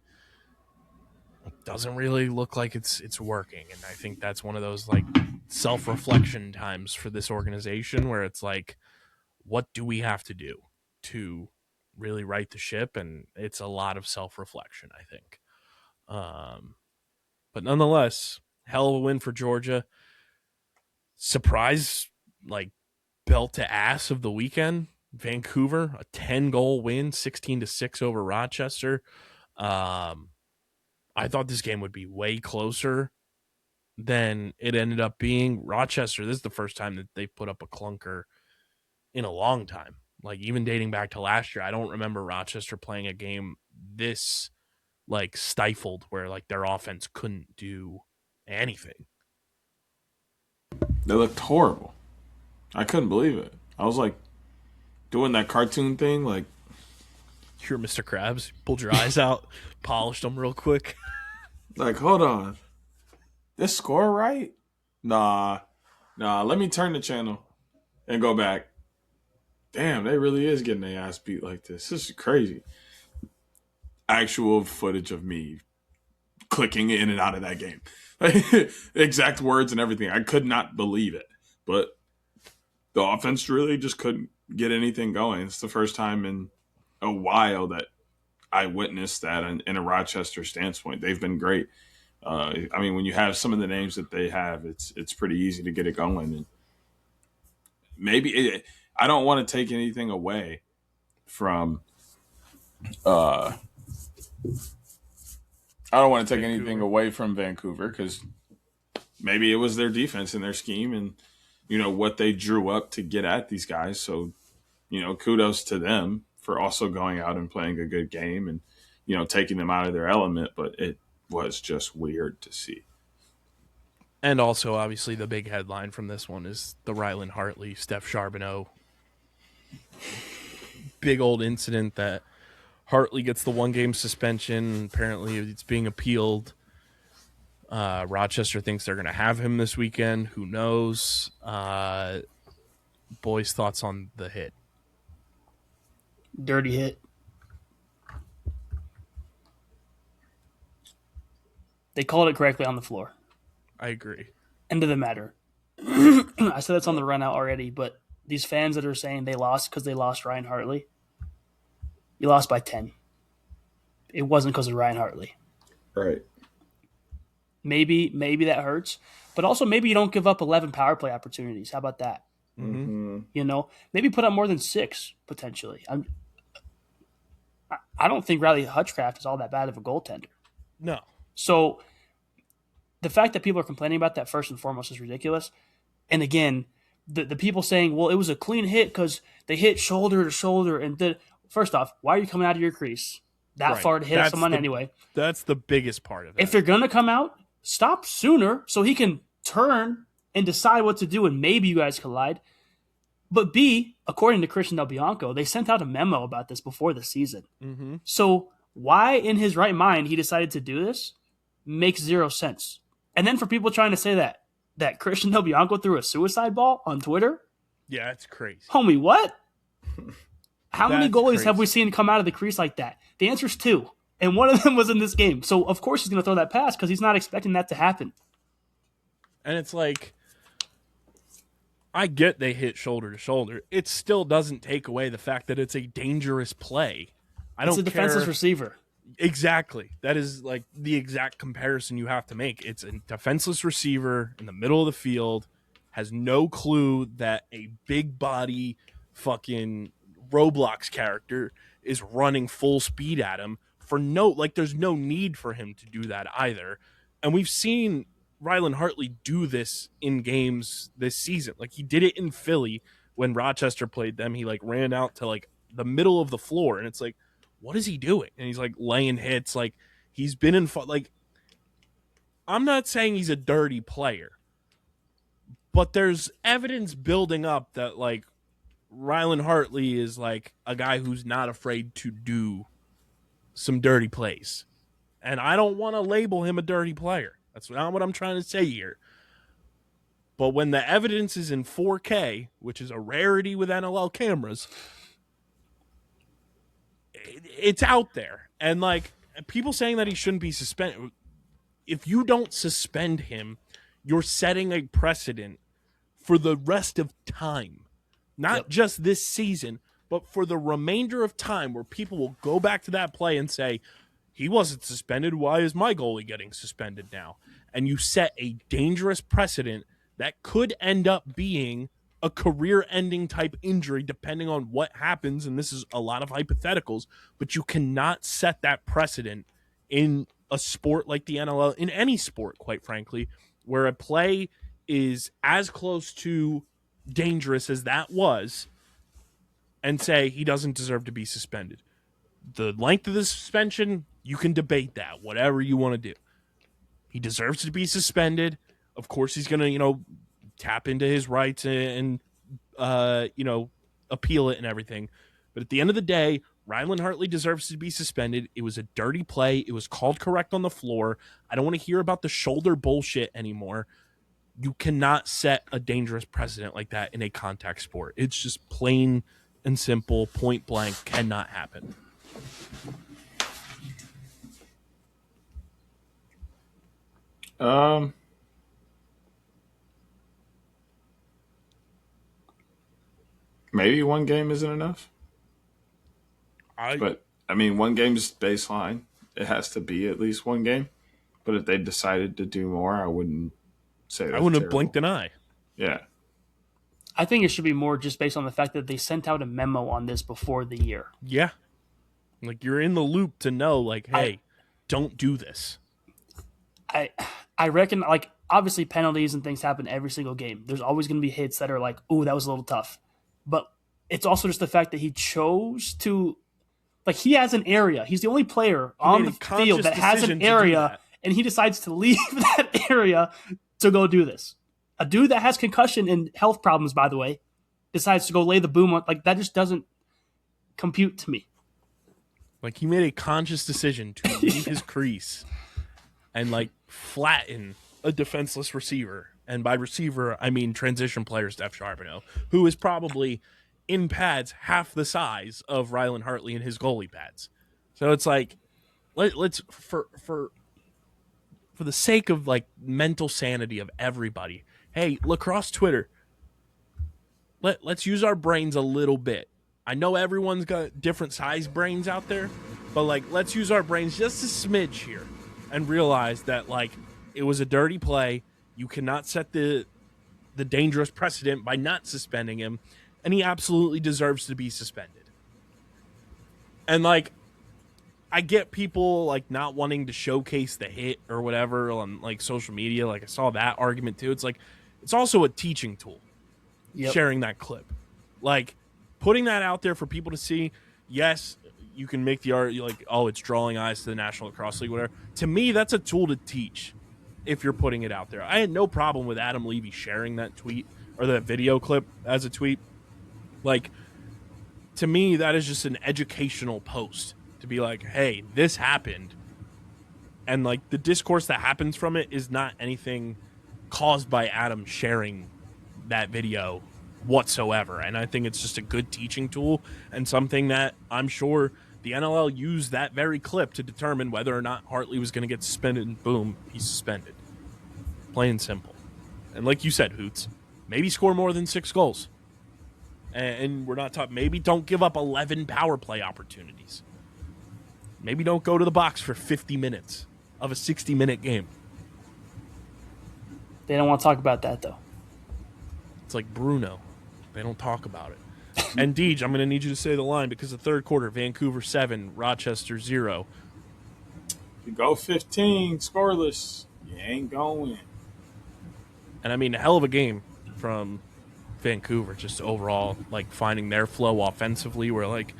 it doesn't really look like it's working. And I think that's one of those like self-reflection times for this organization where it's like, what do we have to do to really right the ship? And it's a lot of self-reflection, I think. But nonetheless, hell of a win for Georgia. Surprise, like, belt to ass of the weekend. Vancouver, a 10-goal win, 16-6 over Rochester. I thought this game would be way closer than it ended up being. Rochester, this is the first time that they put up a clunker in a long time. Like, even dating back to last year, I don't remember Rochester playing a game this, like, stifled where, like, their offense couldn't do anything. They looked horrible. I couldn't believe it. I was like doing that cartoon thing, like you're Mr. Krabs. Pulled your eyes out, polished them real quick. Like, hold on, this score right? Nah. Let me turn the channel and go back. Damn, they really is getting their ass beat like this. This is crazy. Actual footage of me clicking in and out of that game, exact words and everything. I could not believe it, but the offense really just couldn't get anything going. It's the first time in a while that I witnessed that in a Rochester standpoint. They've been great. I mean, when you have some of the names that they have, it's pretty easy to get it going. And maybe I don't want to take anything away from I don't want to take anything away from Vancouver because maybe it was their defense and their scheme and, you know, what they drew up to get at these guys. So, you know, kudos to them for also going out and playing a good game and, you know, taking them out of their element. But it was just weird to see. And also, obviously, the big headline from this one is the Rylan Hartley, Steph Charbonneau. Big old incident that Hartley gets the 1-game suspension. Apparently, it's being appealed. Rochester thinks they're going to have him this weekend. Who knows? Boys, thoughts on the hit? Dirty hit. They called it correctly on the floor. I agree. End of the matter. I said that's on the run out already, but these fans that are saying they lost because they lost Ryan Hartley, you lost by 10. It wasn't because of Ryan Hartley. Right. Maybe that hurts, but also maybe you don't give up 11 power play opportunities. How about that? Mm-hmm. You know, maybe put up more than 6 potentially. I don't think Riley Hutchcraft is all that bad of a goaltender. No. So the fact that people are complaining about that first and foremost is ridiculous. And again, the people saying, well, it was a clean hit because they hit shoulder to shoulder. And first off, why are you coming out of your crease that far to hit someone anyway? That's the biggest part of it. If you're going to come out, stop sooner so he can turn and decide what to do and maybe you guys collide. But B, according to Christian Del Bianco, they sent out a memo about this before the season. Mm-hmm. So why in his right mind he decided to do this makes zero sense. And then for people trying to say that Christian Del Bianco threw a suicide ball on Twitter, Yeah, it's crazy. homie, what? How many That's goalies have crazy. we seen come out of the crease like that? The answer is 2, and one of them was in this game. So of course he's going to throw that pass because he's not expecting that to happen. And it's like, I get they hit shoulder to shoulder. It still doesn't take away the fact that it's a dangerous play. It's a defenseless receiver. Exactly. That is like the exact comparison you have to make. It's a defenseless receiver in the middle of the field, has no clue that a big body fucking Roblox character is running full speed at him for there's no need for him to do that either. And we've seen Rylan Hartley do this in games this season. Like, he did it in Philly when Rochester played them. He like ran out to like the middle of the floor, and it's like, what is he doing? And he's like laying hits. Like, he's been in like, I'm not saying he's a dirty player, but there's evidence building up that like Rylan Hartley is like a guy who's not afraid to do some dirty plays. And I don't want to label him a dirty player. That's not what I'm trying to say here. But when the evidence is in 4K, which is a rarity with NLL cameras, it's out there. And like, people saying that he shouldn't be suspended, if you don't suspend him, you're setting a precedent for the rest of time. Not just this season, but for the remainder of time, where people will go back to that play and say, he wasn't suspended. Why is my goalie getting suspended now? And you set a dangerous precedent that could end up being a career-ending type injury, depending on what happens. And this is a lot of hypotheticals, but you cannot set that precedent in a sport like the NLL, in any sport, quite frankly, where a play is as close to dangerous as that was, and say he doesn't deserve to be suspended. The length of the suspension, you can debate that, whatever you want to do. He deserves to be suspended. Of course, he's going to, tap into his rights and appeal it and everything. But at the end of the day, Rylan Hartley deserves to be suspended. It was a dirty play. It was called correct on the floor. I don't want to hear about the shoulder bullshit anymore. You cannot set a dangerous precedent like that in a contact sport. It's just plain and simple, point blank, cannot happen. Maybe one game isn't enough. But I mean, one game is baseline. It has to be at least one game. But if they decided to do more, I wouldn't say that's I wouldn't have terrible. blinked an eye. Yeah. I think it should be more just based on the fact that they sent out a memo on this before the year. Yeah. Like, you're in the loop to know, like, hey, don't do this. I reckon, like, obviously penalties and things happen every single game. There's always going to be hits that are like, ooh, that was a little tough. But it's also just the fact that he chose to, like, he has an area. He's the only player on the field that has an area, and he decides to leave that area to go do this. A dude that has concussion and health problems, by the way, decides to go lay the boom on, like, that just doesn't compute to me. Like, he made a conscious decision to leave his crease and, like, flatten a defenseless receiver. And by receiver, I mean transition player Steph Charbonneau, who is probably in pads half the size of Rylan Hartley in his goalie pads. So it's like, let's for the sake of, like, mental sanity of everybody, hey, Lacrosse Twitter, let's use our brains a little bit. I know everyone's got different size brains out there, but, like, let's use our brains just a smidge here and realize that, like, it was a dirty play. You cannot set the dangerous precedent by not suspending him, and he absolutely deserves to be suspended. And, like, I get people, like, not wanting to showcase the hit or whatever on, like, social media. Like, I saw that argument too. It's like, it's also a teaching tool, sharing that clip. Like, putting that out there for people to see. Yes, you can make the argument, like, oh, it's drawing eyes to the National Lacrosse League, whatever. To me, that's a tool to teach if you're putting it out there. I had no problem with Adam Levy sharing that tweet or that video clip as a tweet. Like, to me, that is just an educational post to be like, hey, this happened. And, like, the discourse that happens from it is not anything caused by Adam sharing that video whatsoever. And I think it's just a good teaching tool and something that I'm sure the NLL used that very clip to determine whether or not Hartley was going to get suspended, and boom, he's suspended. Plain and simple. And like you said, Hoots, maybe score more than 6 goals. And we're not talking, maybe don't give up 11 power play opportunities. Maybe don't go to the box for 50 minutes of a 60-minute game. They don't want to talk about that, though. It's like Bruno. They don't talk about it. And Deej, I'm going to need you to say the line because the third quarter, Vancouver 7, Rochester 0. You go 15 scoreless, you ain't going to win. And I mean, a hell of a game from Vancouver, just overall, like finding their flow offensively, where like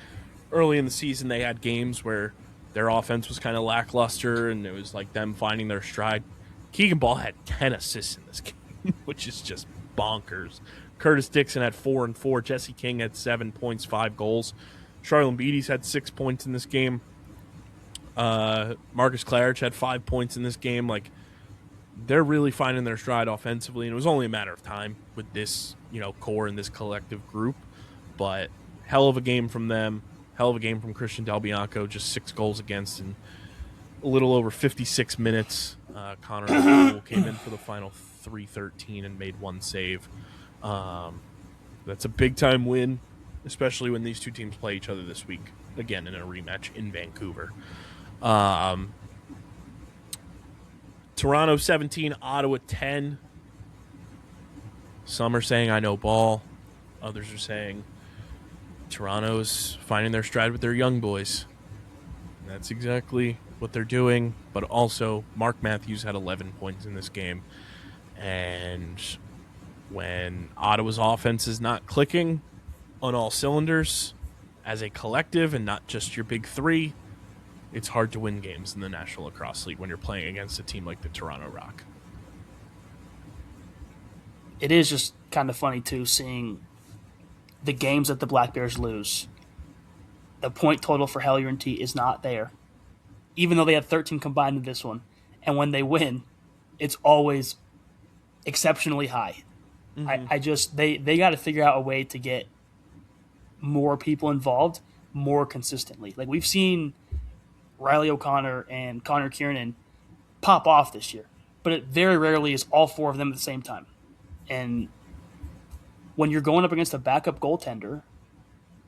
early in the season they had games where their offense was kind of lackluster and it was like them finding their stride. Keegan Ball had 10 assists in this game, which is just bonkers. Curtis Dixon had 4 and 4. Jesse King had 7 points, 5 goals. Charlon Beatties had 6 points in this game. Marcus Claridge had 5 points in this game. Like, they're really finding their stride offensively, and it was only a matter of time with this, core and this collective group. But hell of a game from them. Hell of a game from Christian Del Bianco. Just 6 goals against in a little over 56 minutes. Connor came in for the final 3:13 and made 1 save. That's a big-time win, especially when these two teams play each other this week, again, in a rematch in Vancouver. Toronto 17, Ottawa 10. Some are saying I know ball. Others are saying Toronto's finding their stride with their young boys. And that's exactly what they're doing. But also, Mark Matthews had 11 points in this game. And when Ottawa's offense is not clicking on all cylinders as a collective and not just your big three, it's hard to win games in the National Lacrosse League when you're playing against a team like the Toronto Rock. It is just kind of funny, too, seeing the games that the Black Bears lose. The point total for Hellier and T is not there, even though they had 13 combined in this one. And when they win, it's always exceptionally high. Mm-hmm. They got to figure out a way to get more people involved more consistently. Like, we've seen Riley O'Connor and Connor Kiernan pop off this year, but it very rarely is all 4 of them at the same time. And when you're going up against a backup goaltender,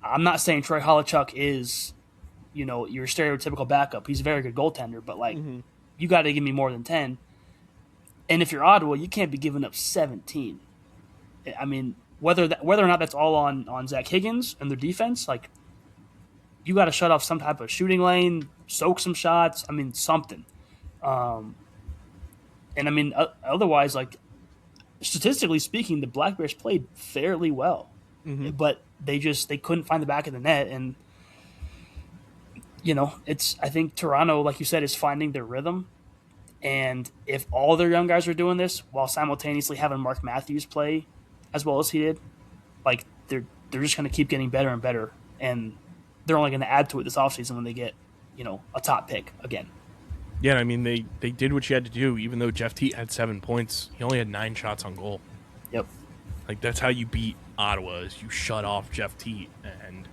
I'm not saying Troy Holochuk is, your stereotypical backup. He's a very good goaltender, but you got to give me more than 10. And if you're Ottawa, you can't be giving up 17. I mean, whether or not that's all on Zach Higgins and their defense, like, you got to shut off some type of shooting lane, soak some shots. I mean, something. And I mean, otherwise, like, statistically speaking, the Black Bears played fairly well, but they couldn't find the back of the net. And, I think Toronto, like you said, is finding their rhythm. And if all their young guys are doing this while simultaneously having Mark Matthews play as well as he did, like, they're just going to keep getting better and better. And they're only going to add to it this offseason when they get, a top pick again. Yeah, I mean, they did what you had to do. Even though Jeff Teat had 7 points, he only had 9 shots on goal. Yep. Like, that's how you beat Ottawa, is you shut off Jeff Teat. And,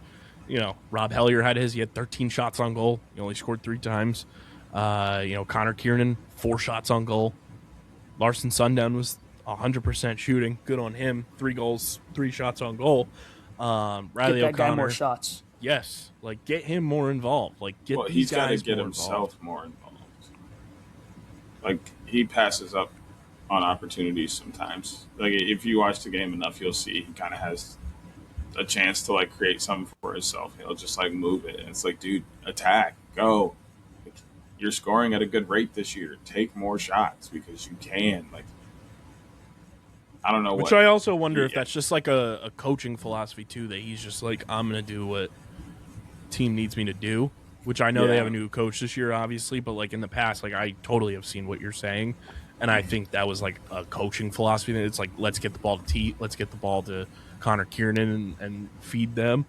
Rob Hellier had his. He had 13 shots on goal. He only scored 3 times. Connor Kiernan, 4 shots on goal. Larson Sundown was 100% shooting. Good on him. 3 goals, 3 shots on goal. Riley Get that O'Connor. guy more shots. Yes. Like, get him more involved. Like, get these he's guys got to get more himself involved. more involved. Like, he passes up on opportunities sometimes. Like, if you watch the game enough, you'll see he kind of has a chance to, like, create something for himself. He'll just, like, move it. And it's like, dude, attack. Go. Like, you're scoring at a good rate this year. Take more shots because you can. Like, I don't know Which I also wonder if that's just like a coaching philosophy too, that he's just like, I'm going to do what team needs me to do, which I know they have a new coach this year, obviously, but like in the past, like I totally have seen what you're saying. And I think that was like a coaching philosophy that it's like, let's get the ball to Teat, let's get the ball to Connor Kiernan and feed them.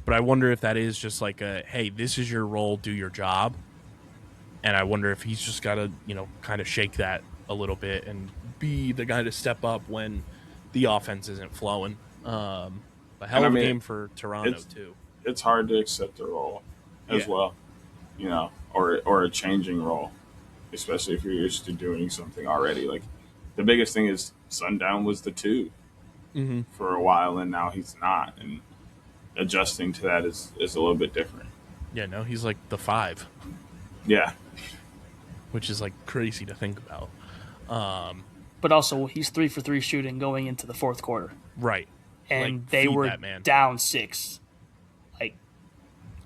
But I wonder if that is just like a, hey, this is your role, do your job. And I wonder if he's just got to, kind of shake that a little bit and be the guy to step up when the offense isn't flowing. A hell of a game for Toronto, too. It's hard to accept a role as well, or a changing role, especially if you're used to doing something already. Like, the biggest thing is Sundown was the 2 for a while, and now he's not. And adjusting to that is a little bit different. Yeah, no, he's like the 5. Yeah. Which is like crazy to think about. But also, he's 3 for 3 shooting going into the fourth quarter. Right. And they were down 6.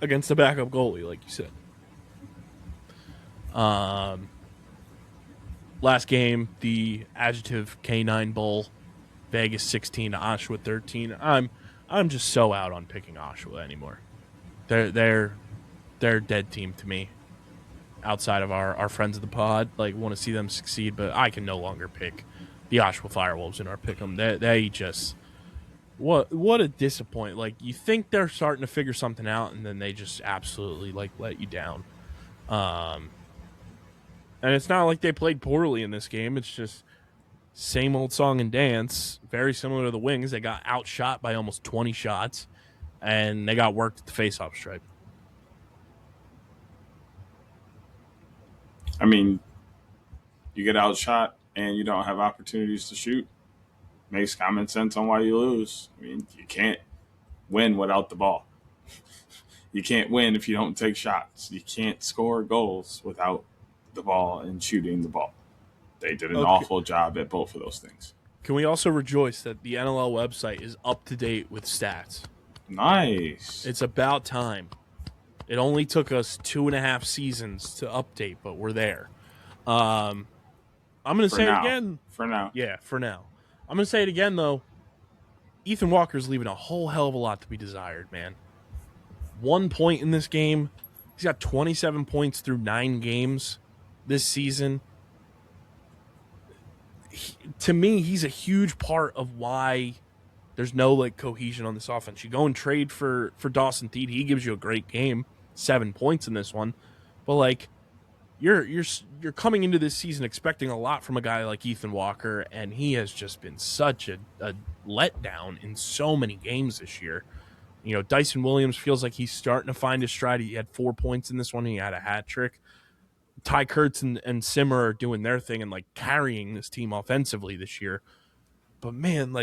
Against the backup goalie, like you said. Last game, the Adjective K9 Bowl, Vegas 16 to Oshawa 13. I'm just so out on picking Oshawa anymore. They're a dead team to me. Outside of our friends of the pod, want to see them succeed, but I can no longer pick the Oshawa Firewolves in our pick'em. They just what a disappointment. You think they're starting to figure something out, and then they just absolutely let you down. And it's not like they played poorly in this game. It's just same old song and dance. Very similar to the Wings. They got outshot by almost 20 shots, and they got worked at the faceoff stripe. I mean, you get outshot and you don't have opportunities to shoot. Makes common sense on why you lose. I mean, you can't win without the ball. You can't win if you don't take shots. You can't score goals without the ball and shooting the ball. They did an awful job at both of those things. Can we also rejoice that the NLL website is up to date with stats? Nice. It's about time. It only took us 2.5 seasons to update, but we're there. I'm going to say it again. For now. Yeah, for now. I'm going to say it again, though. Ethan Walker's leaving a whole hell of a lot to be desired, man. 1 point in this game. He's got 27 points through 9 games this season. To me, he's a huge part of why there's no cohesion on this offense. You go and trade for Dawson Theed. He gives you a great game, 7 points in this one. But you're coming into this season expecting a lot from a guy like Ethan Walker, and he has just been such a letdown in so many games this year. Dyson Williams feels like he's starting to find his stride. He had 4 points in this one. He had a hat trick. Ty Kurtz and Simmer are doing their thing and carrying this team offensively this year. But man,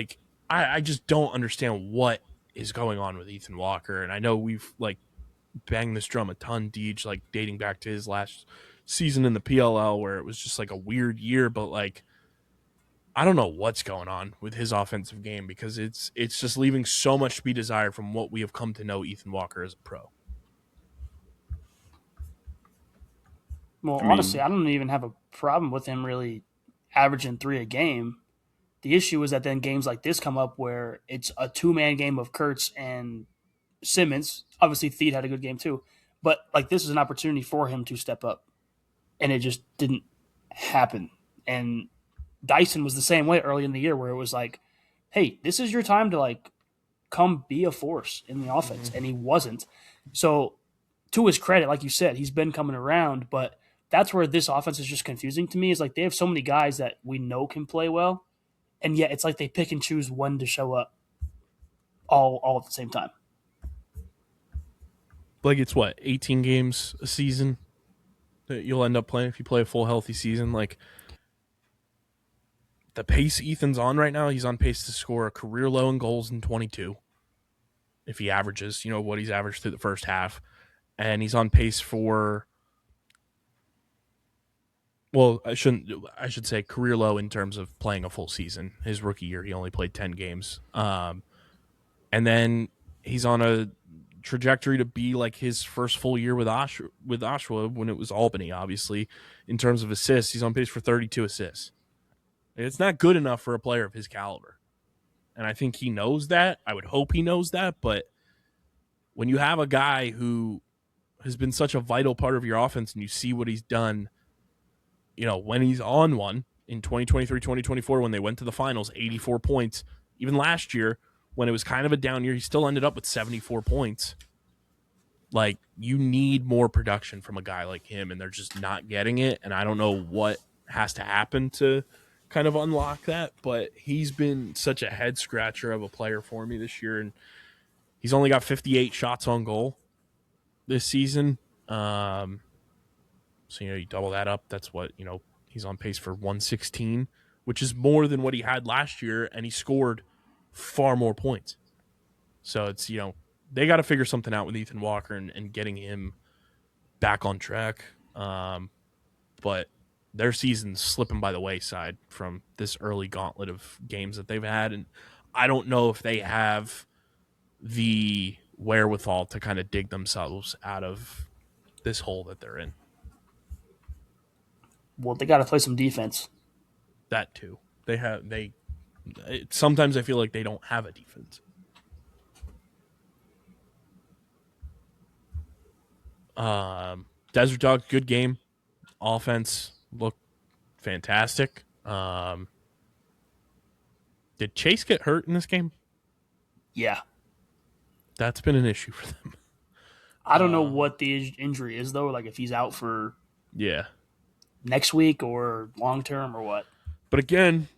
I just don't understand what is going on with Ethan Walker. And I know we've banged this drum a ton, Deej, dating back to his last season in the PLL where it was just a weird year. But I don't know what's going on with his offensive game because it's just leaving so much to be desired from what we have come to know Ethan Walker as a pro. Well, honestly, I don't even have a problem with him really averaging 3 a game. The issue is that then games like this come up where it's a 2-man game of Kurtz and Simmons. Obviously, Theed had a good game too. But this is an opportunity for him to step up. And it just didn't happen. And Dyson was the same way early in the year where it was hey, this is your time to come be a force in the offense. Mm-hmm. And he wasn't. So to his credit, like you said, he's been coming around, but that's where this offense is just confusing to me is they have so many guys that we know can play well, and yet it's they pick and choose when to show up all at the same time. It's what, 18 games a season that you'll end up playing if you play a full healthy season. The pace Ethan's on right now, he's on pace to score a career low in goals in 22 if he averages, what he's averaged through the first half. And he's on pace for, well, I should say career low in terms of playing a full season. His rookie year, he only played 10 games. And then he's on a trajectory to be his first full year with Oshawa when it was Albany, obviously. In terms of assists, he's on pace for 32 assists. It's not good enough for a player of his caliber. And I think he knows that. I would hope he knows that. But when you have a guy who has been such a vital part of your offense and you see what he's done, when he's on one in 2023, 2024, when they went to the finals, 84 points, even last year when it was kind of a down year, he still ended up with 74 points. Like, you need more production from a guy like him, and they're just not getting it. And I don't know what has to happen to kind of unlock that, but he's been such a head scratcher of a player for me this year. And he's only got 58 shots on goal this season. So, you double that up. That's what, he's on pace for 116, which is more than what he had last year. And he scored far more points. So it's, they got to figure something out with Ethan Walker and getting him back on track. But their season's slipping by the wayside from this early gauntlet of games that they've had. And I don't know if they have the wherewithal to kind of dig themselves out of this hole that they're in. Well, they got to play some defense. That too. Sometimes I feel like they don't have a defense. Desert Dogs, good game. Offense looked fantastic. Did Chase get hurt in this game? Yeah. That's been an issue for them. I don't know what the injury is, though. Like, if he's out for next week or long term or what. But again,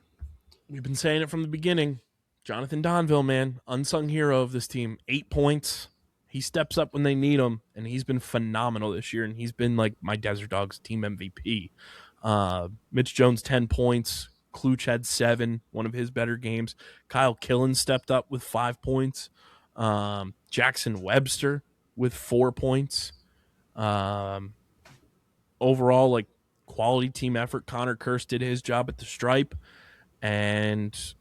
we've been saying it from the beginning. Jonathan Donville, man, unsung hero of this team. 8 points. He steps up when they need him, and he's been phenomenal this year, and he's been like my Desert Dogs team MVP. Mitch Jones, 10 points. Kluch had 7, one of his better games. Kyle Killen stepped up with 5 points. Jackson Webster with 4 points. Overall, like, quality team effort. Connor Kirst did his job at the stripe, and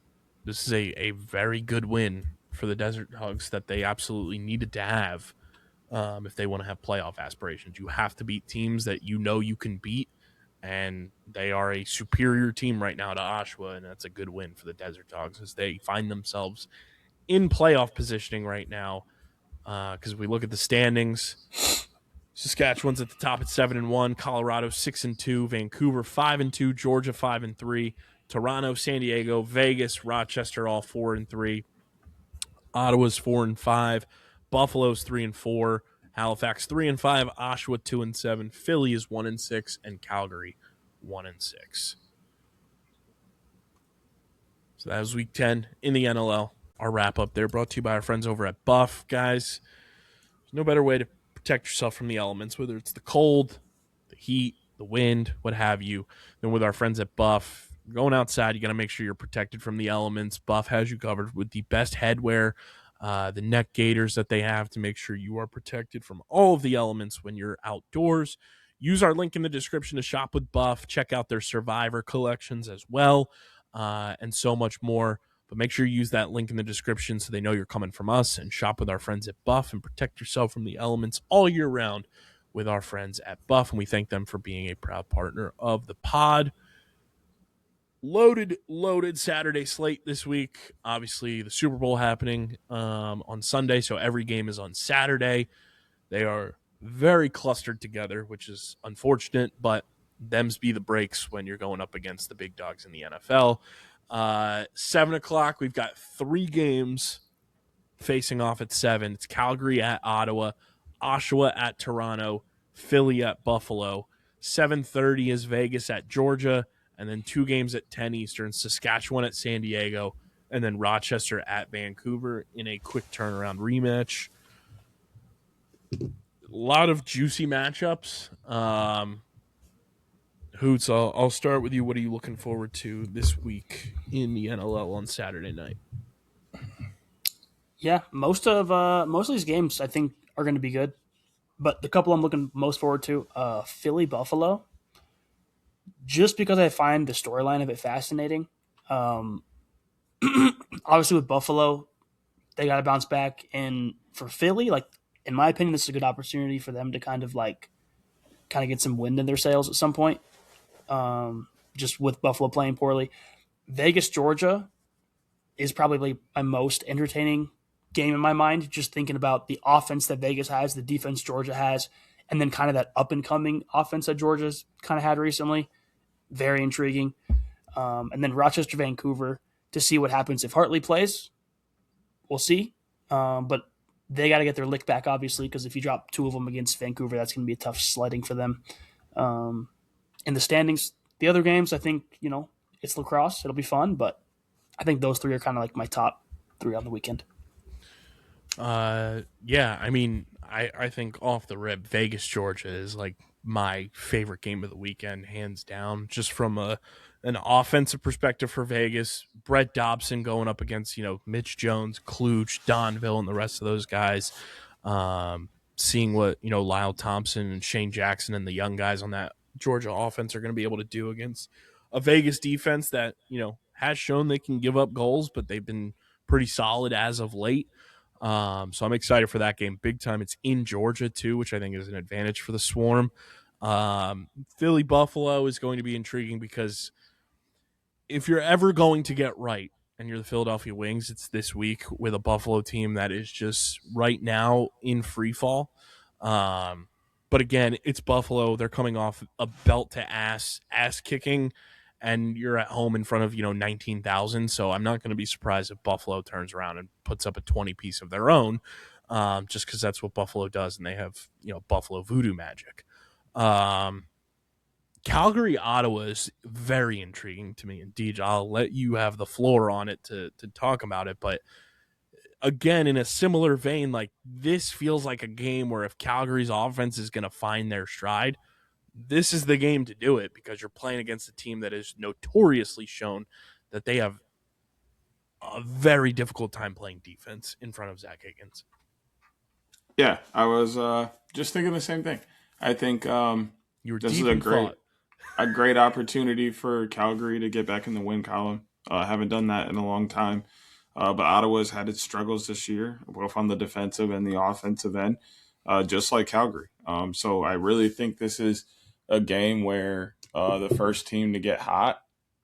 this is a very good win for the Desert Dogs that they absolutely needed to have if they want to have playoff aspirations. You have to beat teams that you can beat, and they are a superior team right now to Oshawa, and that's a good win for the Desert Dogs as they find themselves in playoff positioning right now. Because we look at the standings, Saskatchewan's at the top at 7-1, Colorado 6-2, Vancouver 5-2, Georgia 5-3, Toronto, San Diego, Vegas, Rochester all 4-3. Ottawa's 4-5, Buffalo's 3-4, Halifax 3-5, Oshawa 2-7, Philly is 1-6, and Calgary 1-6. So that was week 10 in the NLL. Our wrap up there brought to you by our friends over at Buff. Guys, there's no better way to protect yourself from the elements, whether it's the cold, the heat, the wind, what have you, than with our friends at Buff. Going outside, you got to make sure you're protected from the elements. Buff has you covered with the best headwear, the neck gaiters that they have to make sure you are protected from all of the elements when you're outdoors. Use our link in the description to shop with Buff. Check out their Survivor collections as well, and so much more. But make sure you use that link in the description so they know you're coming from us, and shop with our friends at Buff and protect yourself from the elements all year round with our friends at Buff. And we thank them for being a proud partner of the pod. Loaded Saturday slate this week. Obviously, the Super Bowl happening on Sunday, so every game is on Saturday. They are very clustered together, which is unfortunate, but them's be the breaks when you're going up against the big dogs in the NFL. 7 o'clock, we've got 3 games facing off at 7. It's Calgary at Ottawa, Oshawa at Toronto, Philly at Buffalo. 7:30 is Vegas at Georgia, and then 2 games at 10 Eastern, Saskatchewan at San Diego, and then Rochester at Vancouver in a quick turnaround rematch. A lot of juicy matchups. Hoots, I'll start with you. What are you looking forward to this week in the NLL on Saturday night? Yeah, most of these games I think are going to be good, but the couple I'm looking most forward to, Philly Buffalo, just because I find the storyline of it fascinating. Obviously with Buffalo, they got to bounce back, and for Philly, like, in my opinion, this is a good opportunity for them to kind of get some wind in their sails at some point. Just with Buffalo playing poorly. Vegas, Georgia is probably my most entertaining game in my mind, just thinking about the offense that Vegas has, the defense Georgia has, and then kind of that up-and-coming offense that Georgia's kind of had recently. Very intriguing. And then Rochester, Vancouver, to see what happens if Hartley plays. we'll see. But they got to get their lick back, obviously, because if you drop 2 of them against Vancouver, that's going to be a tough sledding for them. In the standings, the other games, I think, it's Lacrosse. It'll be fun, but I think those 3 are kind of like my top 3 on the weekend. Yeah, I mean, I think off the rip, Vegas, Georgia is like my favorite game of the weekend, hands down. Just from an offensive perspective for Vegas, Brett Dobson going up against Mitch Jones, Kluge, Donville, and the rest of those guys. Seeing what Lyle Thompson and Shane Jackson and the young guys on that Georgia offense are going to be able to do against a Vegas defense that has shown they can give up goals, but they've been pretty solid as of late. So I'm excited for that game big time. It's in Georgia too, which I think is an advantage for the Swarm. Philly Buffalo is going to be intriguing because if you're ever going to get right and you're the Philadelphia Wings, it's this week with a Buffalo team that is just right now in free fall. But again, it's Buffalo. They're coming off a belt to ass kicking, and you're at home in front of 19,000. So I'm not going to be surprised if Buffalo turns around and puts up a 20 piece of their own, just because that's what Buffalo does, and they have Buffalo voodoo magic. Calgary, Ottawa is very intriguing to me. Indeed, I'll let you have the floor on it to talk about it. But again, in a similar vein, like this feels like a game where if Calgary's offense is going to find their stride, this is the game to do it because you're playing against a team that is notoriously shown that they have a very difficult time playing defense in front of Zach Higgins. Yeah, I was just thinking the same thing. I think this is a great opportunity for Calgary to get back in the win column. Haven't done that in a long time. But Ottawa's had its struggles this year, both on the defensive and the offensive end, just like Calgary. So I really think this is a game where the first team to get hot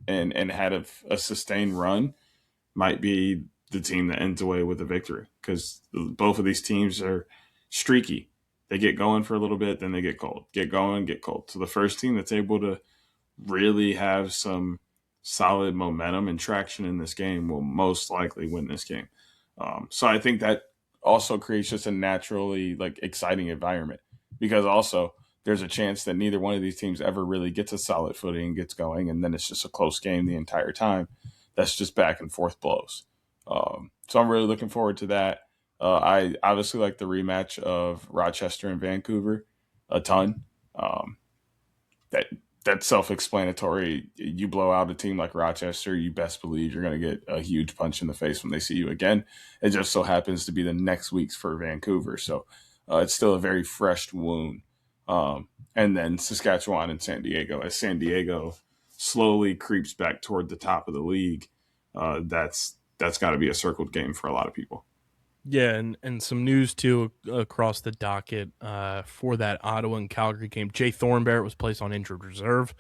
and had a sustained run might be the team that ends away with a victory because both of these teams are streaky. They get going for a little bit, then they get cold. Get going, get cold. So the first team that's able to really have some solid momentum and traction in this game will most likely win this game. So I think that also creates just a naturally exciting environment because also there's a chance that neither one of these teams ever really gets a solid footing and gets going, and then it's just a close game the entire time. That's just back and forth blows. So I'm really looking forward to that. I obviously like the rematch of Rochester and Vancouver a ton. That's self-explanatory. You blow out a team like Rochester, you best believe you're going to get a huge punch in the face when they see you again. It just so happens to be the next week's for Vancouver. So it's still a very fresh wound. And then Saskatchewan and San Diego. As San Diego slowly creeps back toward the top of the league, that's got to be a circled game for a lot of people. Yeah, and some news, too, across the docket for that Ottawa and Calgary game. Jay Thornbarrett was placed on injured reserve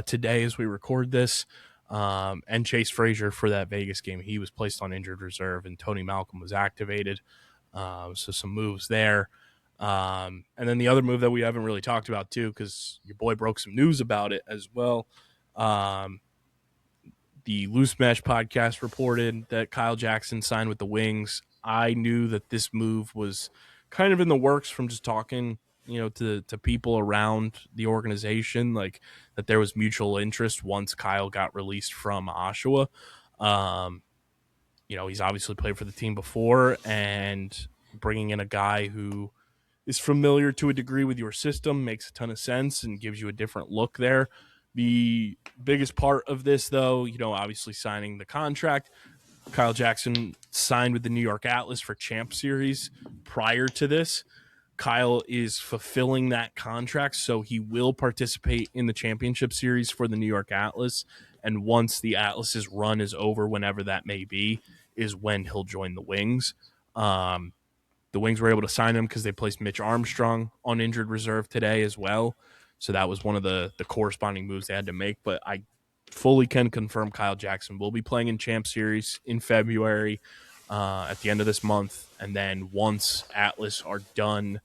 today as we record this. And Chase Frazier for that Vegas game, he was placed on injured reserve, and Tony Malcolm was activated. So some moves there. And then the other move that we haven't really talked about, too, because your boy broke some news about it as well. The Loose Mesh podcast reported that Kyle Jackson signed with the Wings. I knew that this move was kind of in the works from just talking, to people around the organization, like that there was mutual interest once Kyle got released from Oshawa. He's obviously played for the team before, and bringing in a guy who is familiar to a degree with your system makes a ton of sense and gives you a different look there. The biggest part of this, though, obviously signing the contract. Kyle Jackson signed with the New York Atlas for Champ Series prior to this. Kyle is fulfilling that contract, so he will participate in the championship series for the New York Atlas. And once the Atlas's run is over, whenever that may be, is when he'll join the Wings. The Wings were able to sign him because they placed Mitch Armstrong on injured reserve today as well. So that was one of the corresponding moves they had to make. But I fully can confirm Kyle Jackson will be playing in Champ Series in February at the end of this month. And then once Atlas are done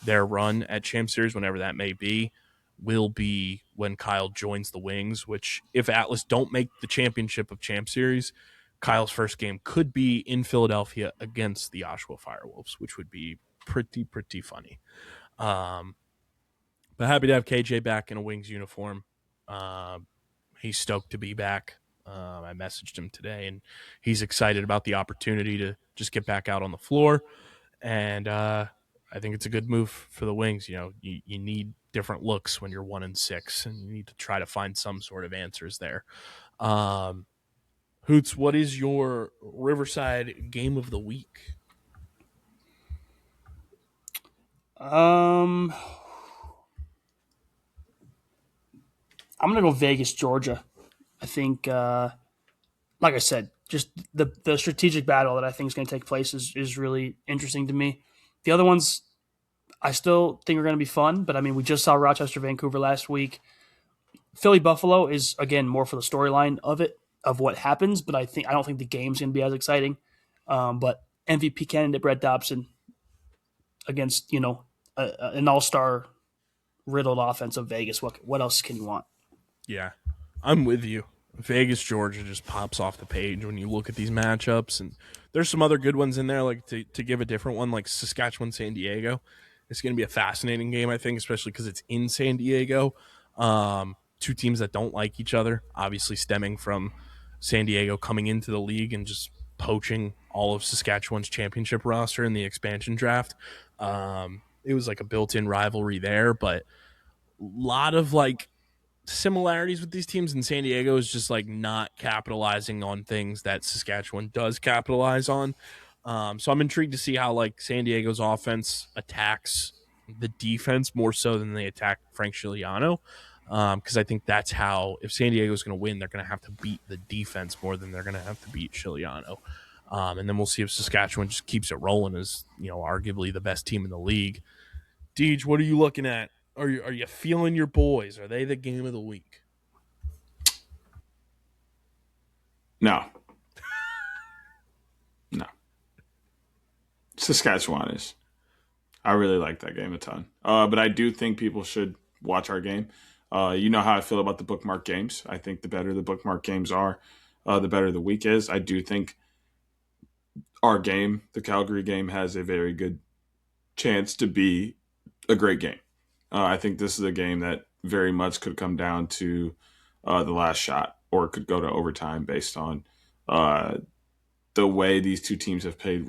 their run at Champ Series, whenever that may be, will be when Kyle joins the Wings, which if Atlas don't make the championship of Champ Series, Kyle's first game could be in Philadelphia against the Oshawa Firewolves, which would be pretty funny. But happy to have KJ back in a Wings uniform. He's stoked to be back. I messaged him today, and he's excited about the opportunity to just get back out on the floor. And I think it's a good move for the Wings. You need different looks when you're 1-6, and you need to try to find some sort of answers there. Hoots, what is your Riverside game of the week? I'm gonna go Vegas, Georgia. I think, like I said, just the strategic battle that I think is going to take place is really interesting to me. The other ones, I still think are going to be fun, but I mean, we just saw Rochester, Vancouver last week. Philly, Buffalo is again more for the storyline of what happens, but I don't think the game's going to be as exciting. But MVP candidate Brett Dobson against an all-star riddled offense of Vegas. What else can you want? Yeah, I'm with you. Vegas, Georgia just pops off the page when you look at these matchups, and there's some other good ones in there. Like to give a different one, like Saskatchewan, San Diego. It's going to be a fascinating game, I think, especially because it's in San Diego. Two teams that don't like each other, obviously stemming from San Diego coming into the league and just poaching all of Saskatchewan's championship roster in the expansion draft. It was like a built-in rivalry there, but a lot of like similarities with these teams. In San Diego is just like not capitalizing on things that Saskatchewan does capitalize on. So I'm intrigued to see how like San Diego's offense attacks the defense more so than they attack Frank Scigliano. Because I think that's how, if San Diego's going to win, they're going to have to beat the defense more than they're going to have to beat Scigliano. And then we'll see if Saskatchewan just keeps it rolling as, arguably the best team in the league. Deej, what are you looking at? Are you feeling your boys? Are they the game of the week? No. No. Saskatchewan is. I really like that game a ton. But I do think people should watch our game. You know how I feel about the bookmark games. I think the better the bookmark games are, the better the week is. I do think our game, the Calgary game, has a very good chance to be a great game. I think this is a game that very much could come down to the last shot, or could go to overtime based on the way these two teams have played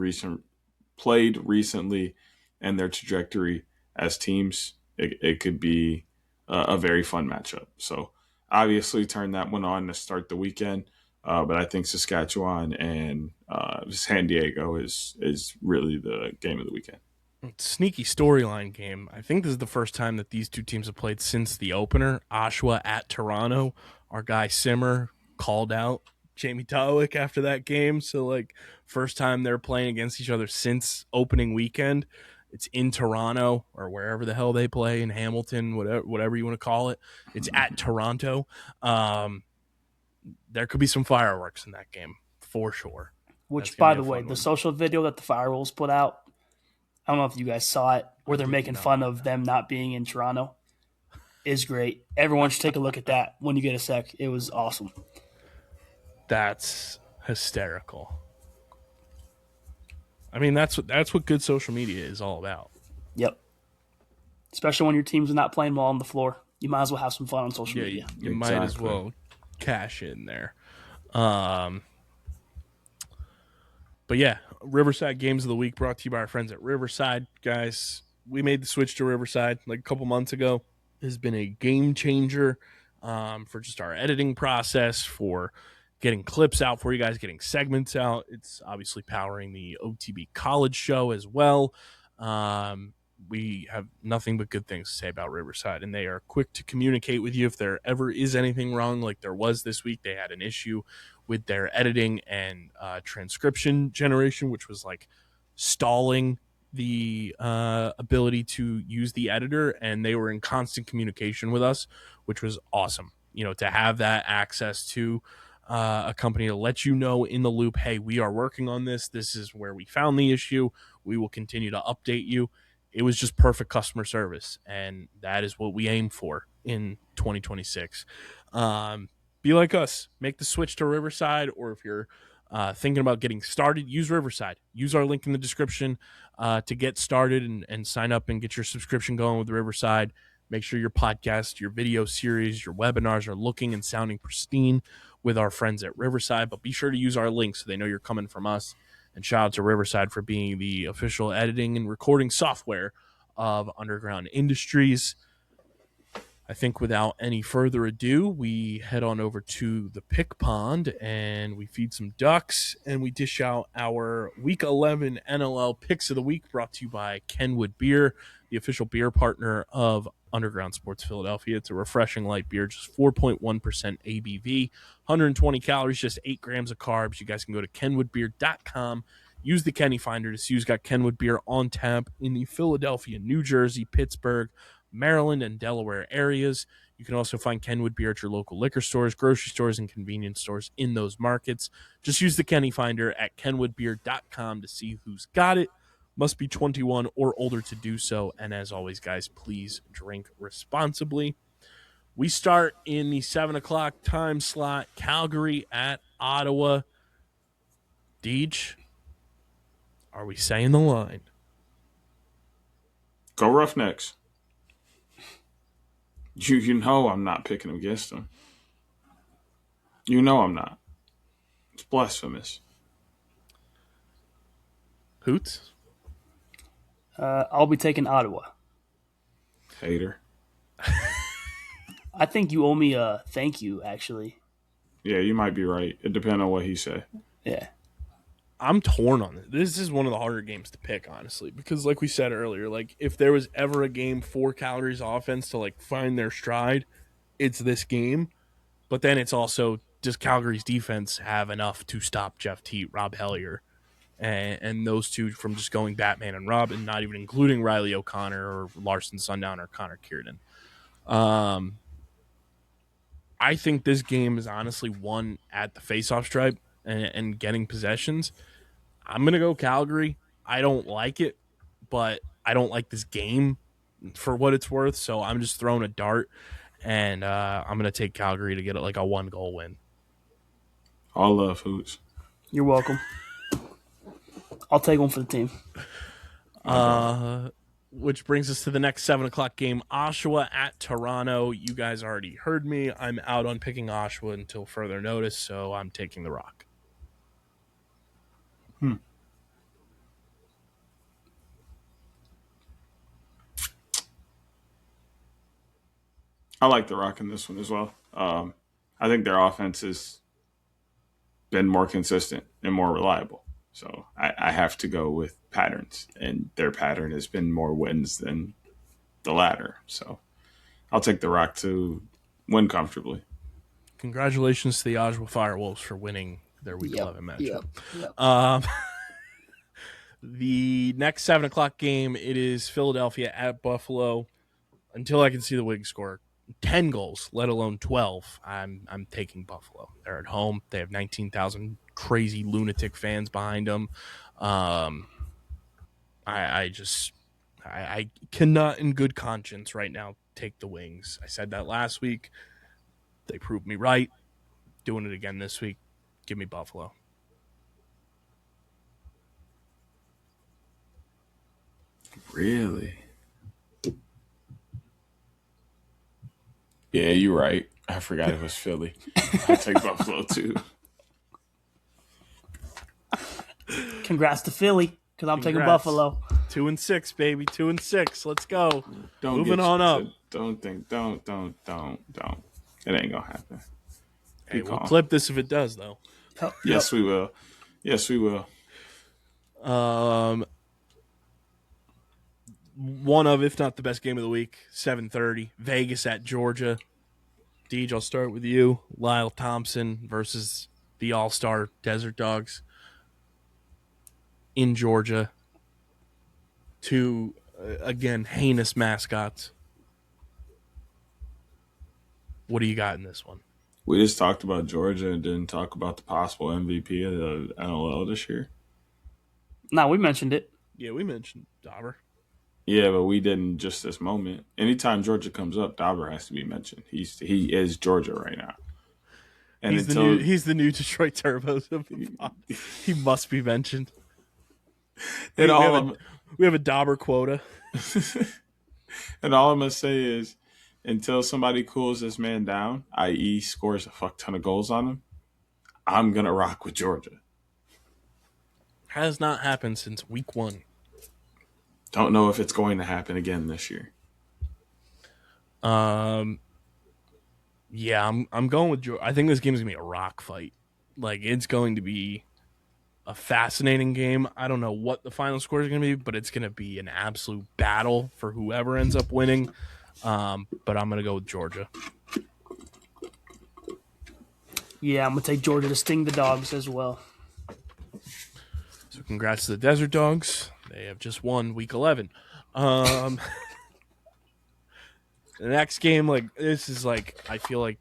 recently and their trajectory as teams. It could be a very fun matchup. So obviously turn that one on to start the weekend. But I think Saskatchewan and San Diego is really the game of the weekend. Sneaky storyline game. I think this is the first time that these two teams have played since the opener. Oshawa at Toronto. Our guy Simmer called out Jamie Towick after that game. So, like, first time they're playing against each other since opening weekend. It's in Toronto or wherever the hell they play, in Hamilton, whatever you want to call it. It's at Toronto. There could be some fireworks in that game for sure. Which, by the way, the social video that the Firewolves put out, I don't know if you guys saw it, where they're making fun of them not being in Toronto, is great. Everyone should take a look at that when you get a sec. It was awesome. That's hysterical. I mean, that's what good social media is all about. Yep. Especially when your team's not playing well on the floor. You might as well have some fun on social media. You might as well cash in there. But yeah, Riverside Games of the Week brought to you by our friends at Riverside. Guys, we made the switch to Riverside like a couple months ago. It has been a game changer for just our editing process, for getting clips out for you guys, getting segments out. It's obviously powering the OTB College show as well. We have nothing but good things to say about Riverside, and they are quick to communicate with you if there ever is anything wrong, like there was this week. They had an issue with their editing and transcription generation, which was like stalling the ability to use the editor, and they were in constant communication with us, which was awesome. To have that access to a company to let you know in the loop, hey, we are working on this. This is where we found the issue. We will continue to update you. It was just perfect customer service, and that is what we aim for in 2026. Be like us. Make the switch to Riverside, or if you're thinking about getting started, use Riverside. Use our link in the description to get started and sign up and get your subscription going with Riverside. Make sure your podcast, your video series, your webinars are looking and sounding pristine with our friends at Riverside. But be sure to use our link so they know you're coming from us. And shout out to Riverside for being the official editing and recording software of Underground Industries. I think without any further ado, we head on over to the pick pond and we feed some ducks and we dish out our Week 11 NLL Picks of the Week, brought to you by Kenwood Beer, the official beer partner of Underground Sports Philadelphia. It's a refreshing light beer, just 4.1% ABV, 120 calories, just 8 grams of carbs. You guys can go to kenwoodbeer.com. Use the Kenny Finder to see who's got Kenwood Beer on tap in the Philadelphia, New Jersey, Pittsburgh, Maryland, and Delaware areas. You can also find Kenwood Beer at your local liquor stores, grocery stores, and convenience stores in those markets. Just use the Kenny Finder at kenwoodbeer.com to see who's got it. Must be 21 or older to do so. And as always, guys, please drink responsibly. We start in the 7 o'clock time slot. Calgary at Ottawa. Deej, are we saying the line? Go Roughnecks. You know I'm not picking against them. You know I'm not. It's blasphemous. Hoots? I'll be taking Ottawa. Hater. I think you owe me a thank you, actually. Yeah, you might be right. It depends on what he said. Yeah. I'm torn on this. This is one of the harder games to pick, honestly, because like we said earlier, like if there was ever a game for Calgary's offense to like find their stride, it's this game. But then it's also, does Calgary's defense have enough to stop Jeff Teat, Rob Hellier, and those two from just going Batman and Robin, not even including Riley O'Connor or Larson Sundown or Connor Kiernan. I think this game is honestly won at the faceoff stripe and getting possessions. I'm going to go Calgary. I don't like it, but I don't like this game for what it's worth, so I'm just throwing a dart, and I'm going to take Calgary to get it like a 1-goal win. All love, Hoots. You're welcome. I'll take one for the team. Which brings us to the next 7 o'clock game, Oshawa at Toronto. You guys already heard me. I'm out on picking Oshawa until further notice, so I'm taking the Rock. I like the Rock in this one as well. I think their offense has been more consistent and more reliable. So I have to go with patterns, and their pattern has been more wins than the latter. So I'll take the Rock to win comfortably. Congratulations to the Oshawa Firewolves for winning their Week 11 matchup. Yep. The next 7 o'clock game, it is Philadelphia at Buffalo. Until I can see the Wigs score 10 goals, let alone 12, I'm taking Buffalo. They're at home. They have 19,000 crazy lunatic fans behind them. I cannot in good conscience right now take the Wings. I said that last week. They proved me right. Doing it again this week. Give me Buffalo. Really? Yeah, you're right. I forgot it was Philly. I take Buffalo too. Congrats to Philly, because I'm taking Buffalo. 2-6, baby. 2-6. Let's go. Moving on up. Don't. It ain't gonna happen. Hey, we'll clip this if it does, though. Yes, we will. Yes, we will. One of, if not the best game of the week, 7:30, Vegas at Georgia. Deej, I'll start with you. Lyle Thompson versus the All-Star Desert Dogs in Georgia. Two, again, heinous mascots. What do you got in this one? We just talked about Georgia and didn't talk about the possible MVP of the NLL this year. No, we mentioned it. Yeah, we mentioned Dauber. Yeah, but we didn't just this moment. Anytime Georgia comes up, Dauber has to be mentioned. He is Georgia right now. And he's the new Detroit Turbos of the pod. He must be mentioned. We have a Dauber quota. And all I'm gonna say is, until somebody cools this man down, i.e., scores a fuck ton of goals on him, I'm gonna rock with Georgia. Has not happened since week 1. Don't know if it's going to happen again this year. Yeah, I'm going with Georgia. I think this game is gonna be a rock fight. Like, it's going to be a fascinating game. I don't know what the final score is going to be, but it's going to be an absolute battle for whoever ends up winning. But I'm going to go with Georgia. Yeah, I'm going to take Georgia to sting the dogs as well. So congrats to the Desert Dogs. They have just won week 11. The next game, like, this is like, I feel like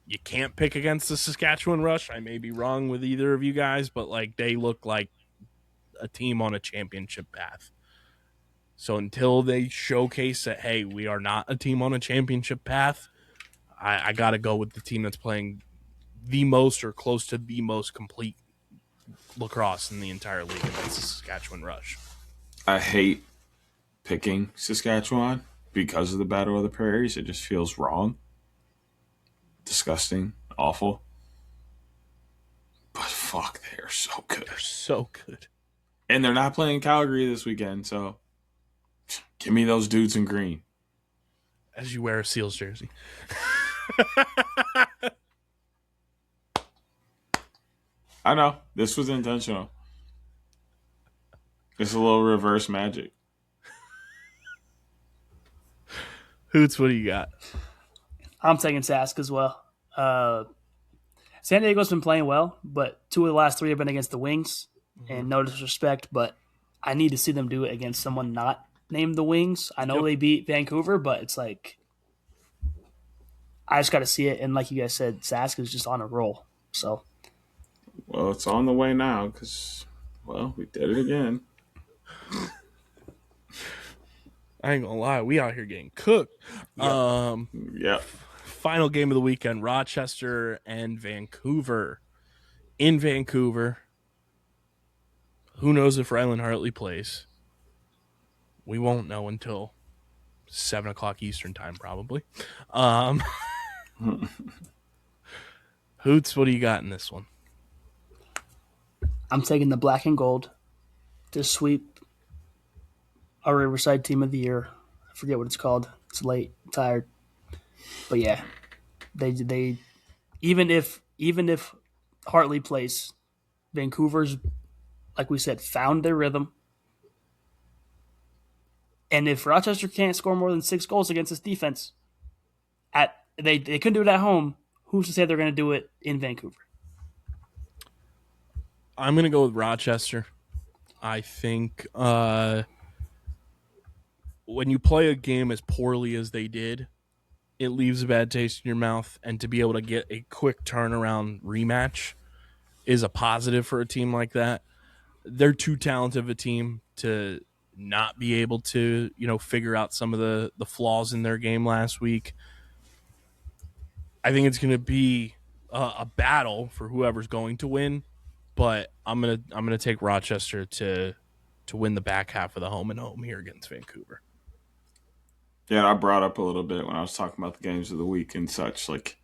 you can't pick against the Saskatchewan Rush. I may be wrong with either of you guys, but like they look like a team on a championship path. So until they showcase that, hey, we are not a team on a championship path, I got to go with the team that's playing the most or close to the most complete lacrosse in the entire league, and that's the Saskatchewan Rush. I hate picking Saskatchewan because of the Battle of the Prairies. It just feels wrong. Disgusting, awful, but fuck, they are so good. They're so good, and they're not playing Calgary this weekend, so give me those dudes in green. As you wear a Seals jersey. I know this was intentional. It's a little reverse magic. Hoots, what do you got? I'm taking Sask as well. San Diego's been playing well, but 2 of the last 3 have been against the Wings. And no disrespect, but I need to see them do it against someone not named the Wings. I know they beat Vancouver, but it's like I just got to see it. And like you guys said, Sask is just on a roll. So, well, it's on the way now because, well, we did it again. I ain't gonna lie, we out here getting cooked. Yep. Final game of the weekend, Rochester and Vancouver. In Vancouver, who knows if Rylan Hartley plays? We won't know until 7 o'clock Eastern time, probably. Hoots, what do you got in this one? I'm taking the black and gold to sweep our Riverside Team of the Year. I forget what it's called. It's late, I'm tired. But yeah, they even if Hartley plays, Vancouver's, like we said, found their rhythm. And if Rochester can't score more than 6 goals against this defense, they couldn't do it at home, who's to say they're going to do it in Vancouver? I'm going to go with Rochester. I think when you play a game as poorly as they did, it leaves a bad taste in your mouth, and to be able to get a quick turnaround rematch is a positive for a team like that. They're too talented of a team to not be able to, figure out some of the flaws in their game last week. I think it's going to be a battle for whoever's going to win, but I'm gonna take Rochester to win the back half of the home and home here against Vancouver. Yeah, I brought up a little bit when I was talking about the games of the week and such, like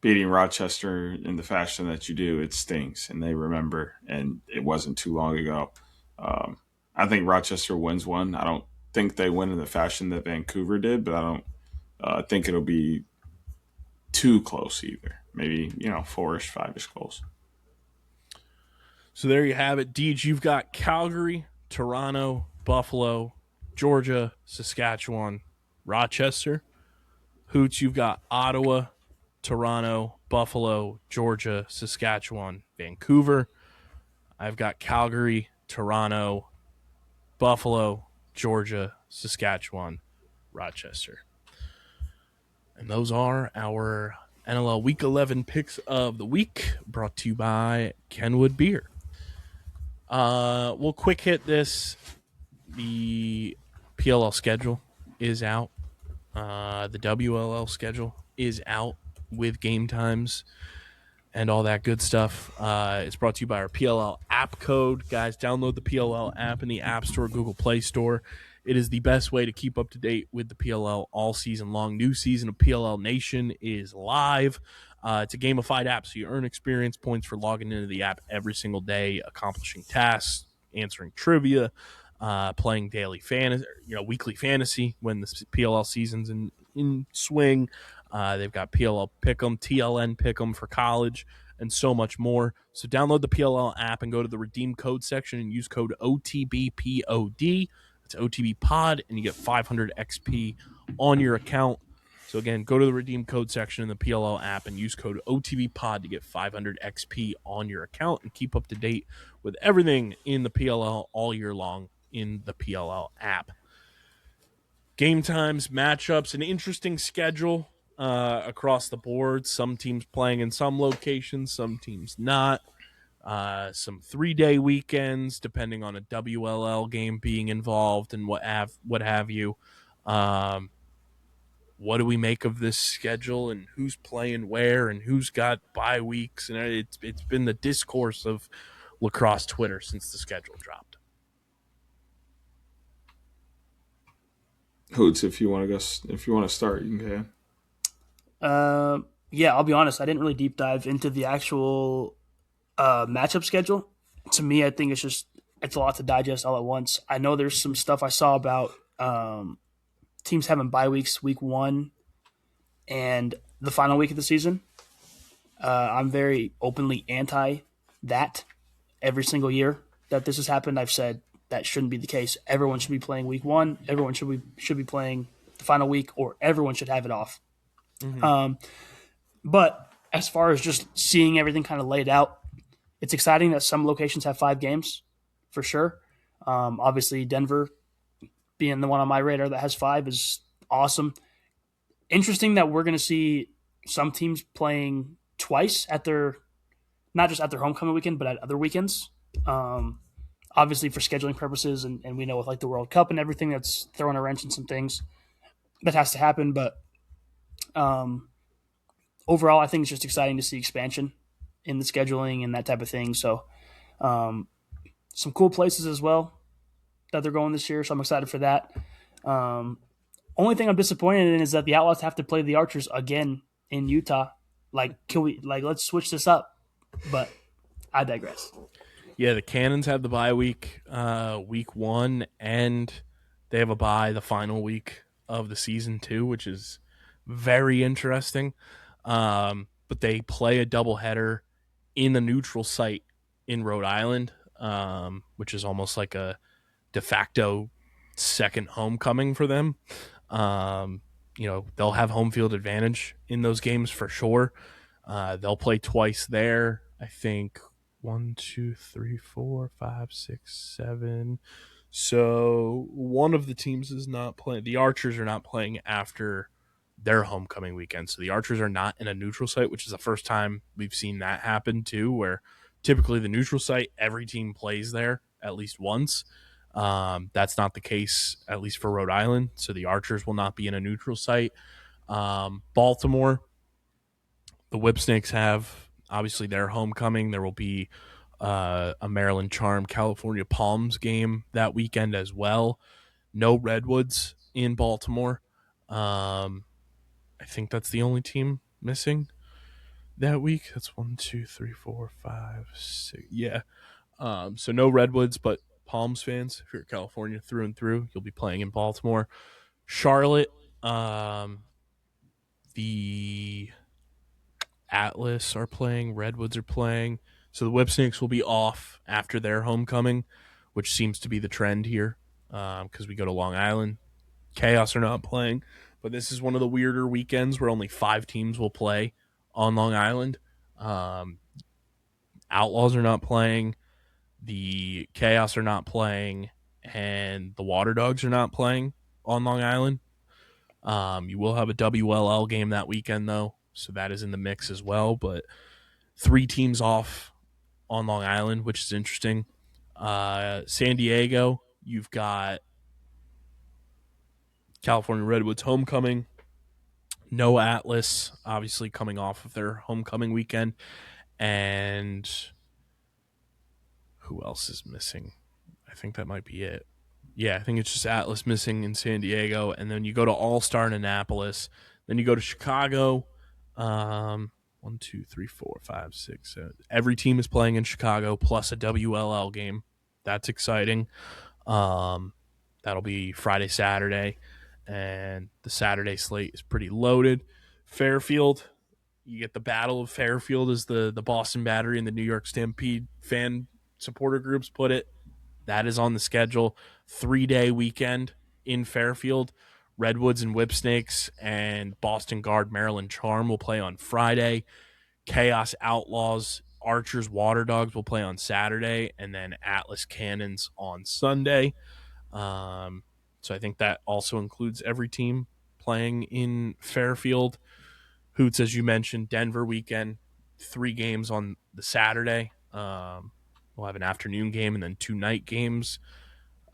beating Rochester in the fashion that you do, it stings, and they remember, and it wasn't too long ago. I think Rochester wins one. I don't think they win in the fashion that Vancouver did, but I don't think it'll be too close either. Maybe, 4-ish, 5-ish goals. So there you have it. Deej, you've got Calgary, Toronto, Buffalo, Georgia, Saskatchewan, Rochester. Hoots, you've got Ottawa, Toronto, Buffalo, Georgia, Saskatchewan, Vancouver. I've got Calgary, Toronto, Buffalo, Georgia, Saskatchewan, Rochester. And those are our NLL Week 11 picks of the week, brought to you by Kenwood Beer. We'll quick hit this. The PLL schedule is out. The WLL schedule is out with game times. and all that good stuff. It's brought to you by our PLL app code. Guys, download the PLL app in the App Store, Google Play Store. It is the best way to keep up to date with the PLL all season long. New season of PLL Nation is live. It's a gamified app, so you earn experience points for logging into the app every single day, accomplishing tasks, answering trivia, playing daily fantasy, weekly fantasy when the PLL season's in swing. They've got PLL Pick'em, TLN Pick'em for college, and so much more. So download the PLL app and go to the redeem code section and use code OTBPOD. It's OTB Pod, and you get 500 XP on your account. So again, go to the redeem code section in the PLL app and use code OTB Pod to get 500 XP on your account and keep up to date with everything in the PLL all year long in the PLL app. Game times, matchups, an interesting schedule across the board. Some teams playing in some locations, some teams not. Some 3-day weekends, depending on a WLL game being involved and what have you. What do we make of this schedule and who's playing where and who's got bye weeks? And it's been the discourse of lacrosse Twitter since the schedule dropped. Hoots, if you want to start, you can. Yeah, I'll be honest. I didn't really deep dive into the actual matchup schedule. To me, I think it's a lot to digest all at once. I know there's some stuff I saw about teams having bye weeks, week 1 and the final week of the season. I'm very openly anti that. Every single year that this has happened, I've said that shouldn't be the case. Everyone should be playing week 1. Everyone should be playing the final week, or everyone should have it off. Mm-hmm. But as far as just seeing everything kind of laid out, it's exciting that some locations have 5 games, for sure. Obviously, Denver being the one on my radar that has 5 is awesome. Interesting that we're going to see some teams playing twice not just at their homecoming weekend, but at other weekends. Obviously for scheduling purposes, and we know with like the World Cup and everything, that's throwing a wrench in some things that has to happen. But overall, I think it's just exciting to see expansion in the scheduling and that type of thing. So some cool places as well that they're going this year. So I'm excited for that. Only thing I'm disappointed in is that the Outlaws have to play the Archers again in Utah. Let's switch this up. But I digress. Yeah, the Cannons had the bye week, week 1, and they have a bye the final week of the season too, which is very interesting. But they play a doubleheader in the neutral site in Rhode Island, which is almost like a de facto second homecoming for them. They'll have home field advantage in those games for sure. They'll play twice there. I think 1, 2, 3, 4, 5, 6, 7. So one of the teams is not playing. The Archers are not playing after their homecoming weekend. So the Archers are not in a neutral site, which is the first time we've seen that happen too, where typically the neutral site, every team plays there at least once. That's not the case, at least for Rhode Island. So the Archers will not be in a neutral site. Baltimore, the Whipsnakes have obviously their homecoming. There will be a Maryland Charm California Palms game that weekend as well. No Redwoods in Baltimore. I think that's the only team missing that week. That's 1, 2, 3, 4, 5, 6. Yeah. So no Redwoods, but Palms fans, if you're California through and through, you'll be playing in Baltimore. Charlotte, the Atlas are playing, Redwoods are playing. So the Whipsnakes will be off after their homecoming, which seems to be the trend here because we go to Long Island. Chaos are not playing, but this is one of the weirder weekends where only 5 teams will play on Long Island. Outlaws are not playing. The Chaos are not playing, and the Water Dogs are not playing on Long Island. You will have a WLL game that weekend, though, so that is in the mix as well. But 3 teams off on Long Island, which is interesting. San Diego, you've got California Redwoods homecoming. No Atlas, obviously coming off of their homecoming weekend. And who else is missing? I think that might be it. Yeah, I think it's just Atlas missing in San Diego. And then you go to All-Star in Annapolis. Then you go to Chicago. 1, 2, 3, 4, 5, 6, 7. Every team is playing in Chicago plus a WLL game. That's exciting. That'll be Friday, Saturday. And the Saturday slate is pretty loaded. Fairfield, you get the Battle of Fairfield, as the Boston Battery and the New York Stampede fan supporter groups put it. That is on the schedule. 3-day weekend in Fairfield. Redwoods and Whipsnakes and Boston Guard Maryland Charm will play on Friday. Chaos Outlaws Archers Water Dogs will play on Saturday, and then Atlas Cannons on Sunday. So I think that also includes every team playing in Fairfield. Hoots, as you mentioned, Denver weekend, 3 games on the Saturday. We'll have an afternoon game and then 2 night games.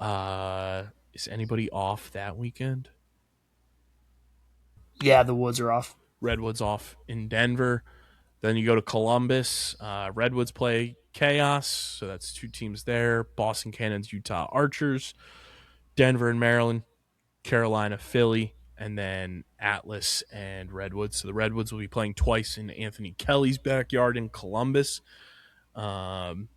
Is anybody off that weekend? Yeah, the Woods are off. Redwoods off in Denver. Then you go to Columbus. Redwoods play Chaos, so that's 2 teams there. Boston Cannons, Utah Archers. Denver and Maryland. Carolina, Philly. And then Atlas and Redwoods. So the Redwoods will be playing twice in Anthony Kelly's backyard in Columbus. And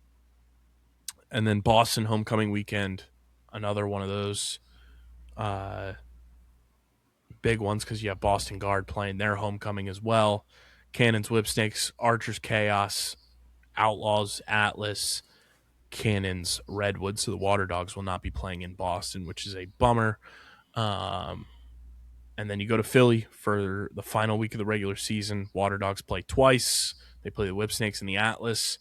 then Boston homecoming weekend, another one of those big ones, because you have Boston Guard playing their homecoming as well. Cannons, Whipsnakes, Archers, Chaos, Outlaws, Atlas, Cannons, Redwoods. So the Water Dogs will not be playing in Boston, which is a bummer. And then you go to Philly for the final week of the regular season. Water Dogs play twice. They play the Whipsnakes and the Atlas.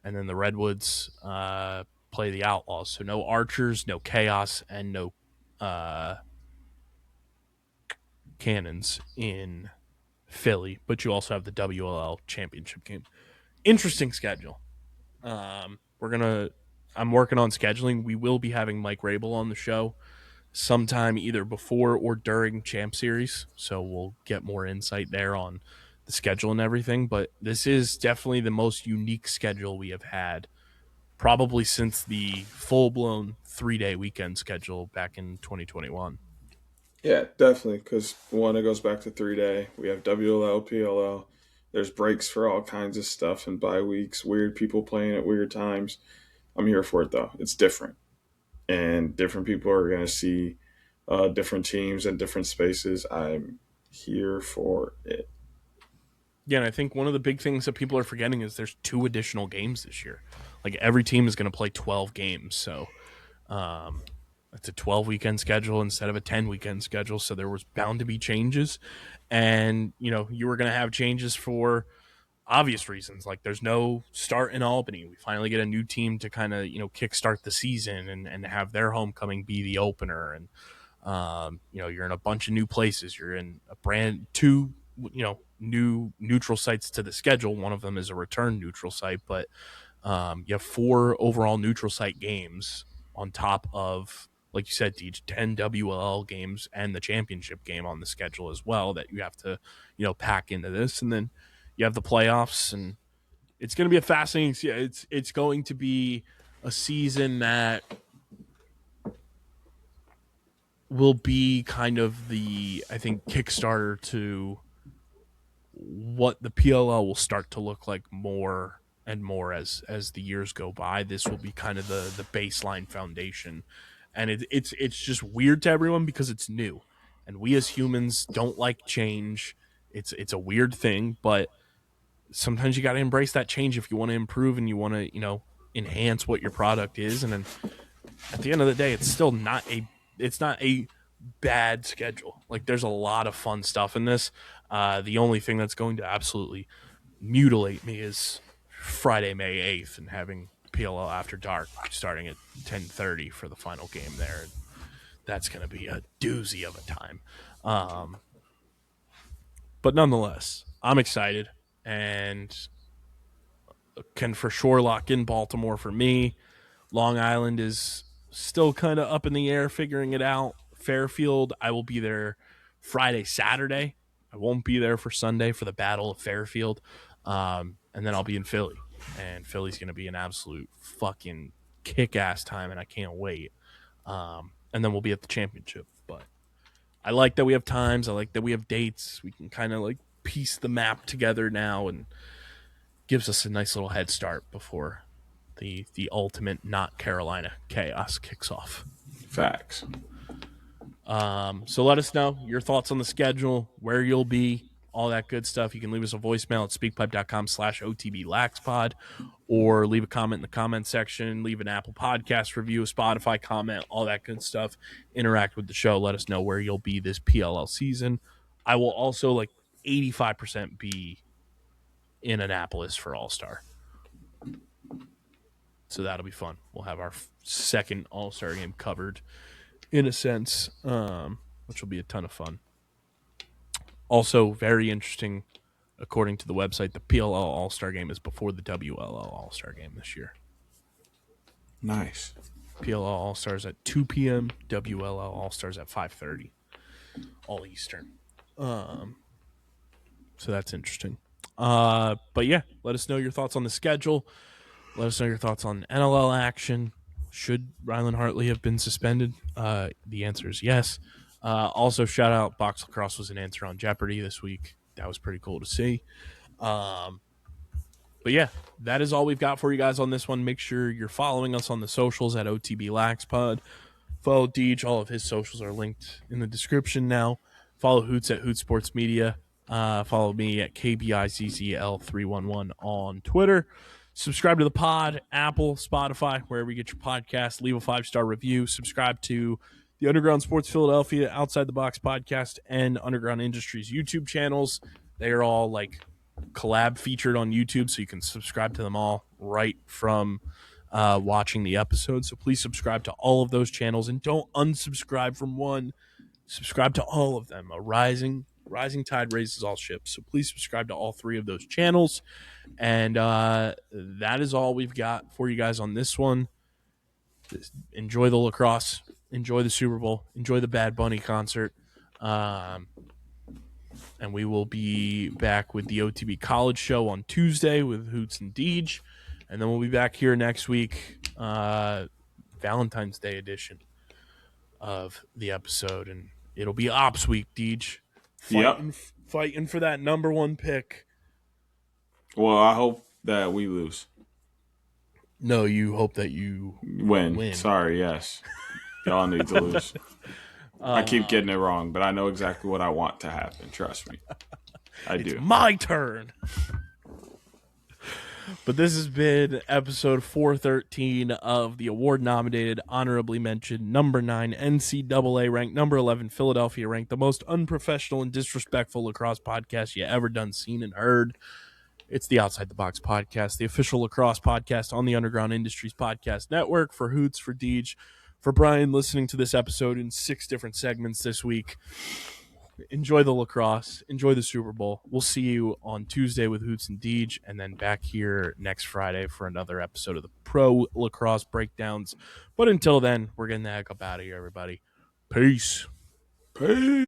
And then the Redwoods play the Outlaws. So no Archers, no Chaos, and no Cannons in Philly. But you also have the WLL championship game. Interesting schedule. I'm working on scheduling. We will be having Mike Rabel on the show sometime either before or during Champ Series. So we'll get more insight there on the schedule and everything. But this is definitely the most unique schedule we have had probably since the full-blown 3-day weekend schedule back in 2021. Yeah, definitely, because one, it goes back to 3-day. We have WLL, PLL. There's breaks for all kinds of stuff and bye weeks, weird people playing at weird times. I'm here for it, though. It's different. And different people are going to see different teams and different spaces. I'm here for it. Yeah, and I think one of the big things that people are forgetting is there's 2 additional games this year. Like, every team is going to play 12 games. So it's a 12-weekend schedule instead of a 10-weekend schedule. So there was bound to be changes. And, you were going to have changes for obvious reasons. Like, there's no start in Albany. We finally get a new team to kind of, kickstart the season and have their homecoming be the opener. And, you're in a bunch of new places. You're in a brand 2, new neutral sites to the schedule. One of them is a return neutral site, but you have 4 overall neutral site games on top of, like you said, Deej, 10 WLL games and the championship game on the schedule as well that you have to, pack into this. And then you have the playoffs, and it's going to be a fascinating. It's going to be a season that will be kind of the, I think, Kickstarter to what the PLL will start to look like more and more as the years go by. This will be kind of the baseline foundation, and it's just weird to everyone because it's new, and we as humans don't like change. It's a weird thing, but sometimes you got to embrace that change if you want to improve and you want to enhance what your product is. And then at the end of the day, it's still not a bad schedule. Like, there's a lot of fun stuff in this. The only thing that's going to absolutely mutilate me is Friday, May 8th, and having PLL After Dark starting at 10:30 for the final game there. That's going to be a doozy of a time. But nonetheless, I'm excited and can for sure lock in Baltimore for me. Long Island is still kind of up in the air, figuring it out. Fairfield, I will be there Friday, Saturday. I won't be there for Sunday for the Battle of Fairfield. and then I'll be in Philly, and Philly's going to be an absolute fucking kick-ass time, and I can't wait. And then we'll be at the championship. But I like that we have times. I like that we have dates. We can kind of like piece the map together now, and gives us a nice little head start before the ultimate not Carolina chaos kicks off. Facts. So let us know your thoughts on the schedule, where you'll be, all that good stuff. You can leave us a voicemail at speakpipe.com/OTBLaxPod, or leave a comment in the comment section, leave an Apple Podcast review, a Spotify comment, all that good stuff. Interact with the show. Let us know where you'll be this PLL season. I will also 85% be in Annapolis for All-Star. So that'll be fun. We'll have our second All-Star game covered in a sense, which will be a ton of fun. Also, very interesting, according to the website, the PLL All-Star Game is before the WLL All-Star Game this year. Nice. PLL All-Stars at 2 p.m., WLL All-Stars at 5:30, all Eastern. So that's interesting. But yeah, let us know your thoughts on the schedule. Let us know your thoughts on NLL action. Should Rylan Hartley have been suspended? The answer is yes. Also, shout out, Box Lacrosse was an answer on Jeopardy this week. That was pretty cool to see. But yeah, that is all we've got for you guys on this one. Make sure you're following us on the socials at OTB Laxpod. Follow Deej. All of his socials are linked in the description now. Follow Hoots at Hoot Sports Media. Follow me at KBIZZL311 on Twitter. Subscribe to the pod, Apple, Spotify, wherever you get your podcast. Leave a 5-star review. Subscribe to the Underground Sports Philadelphia, Outside the Box podcast, and Underground Industries YouTube channels. They are all collab featured on YouTube, so you can subscribe to them all right from watching the episode. So please subscribe to all of those channels, and don't unsubscribe from one. Subscribe to all of them. A rising tide raises all ships. So please subscribe to all 3 of those channels. And that is all we've got for you guys on this one. Enjoy the lacrosse. Enjoy the Super Bowl. Enjoy the Bad Bunny concert. And we will be back with the OTB College Show on Tuesday with Hoots and Deej. And then we'll be back here next week, Valentine's Day edition of the episode. And it'll be Ops Week, Deej. Fighting for that number 1 pick. Well, I hope that we lose. No, you hope that you win. Sorry, yes. Y'all need to lose. I keep getting it wrong, but I know exactly what I want to happen. Trust me. It's my turn. But this has been episode 413 of the award-nominated, honorably mentioned, number 9 NCAA ranked, number 11 Philadelphia ranked, the most unprofessional and disrespectful lacrosse podcast you ever done, seen, and heard. It's the Outside the Box podcast, the official lacrosse podcast on the Underground Industries Podcast Network. For Hoots, for Deej, for Brian, listening to this episode in 6 different segments this week. Enjoy the lacrosse. Enjoy the Super Bowl. We'll see you on Tuesday with Hoots and Deej, and then back here next Friday for another episode of the Pro Lacrosse Breakdowns. But until then, we're getting the heck up out of here, everybody. Peace. Peace.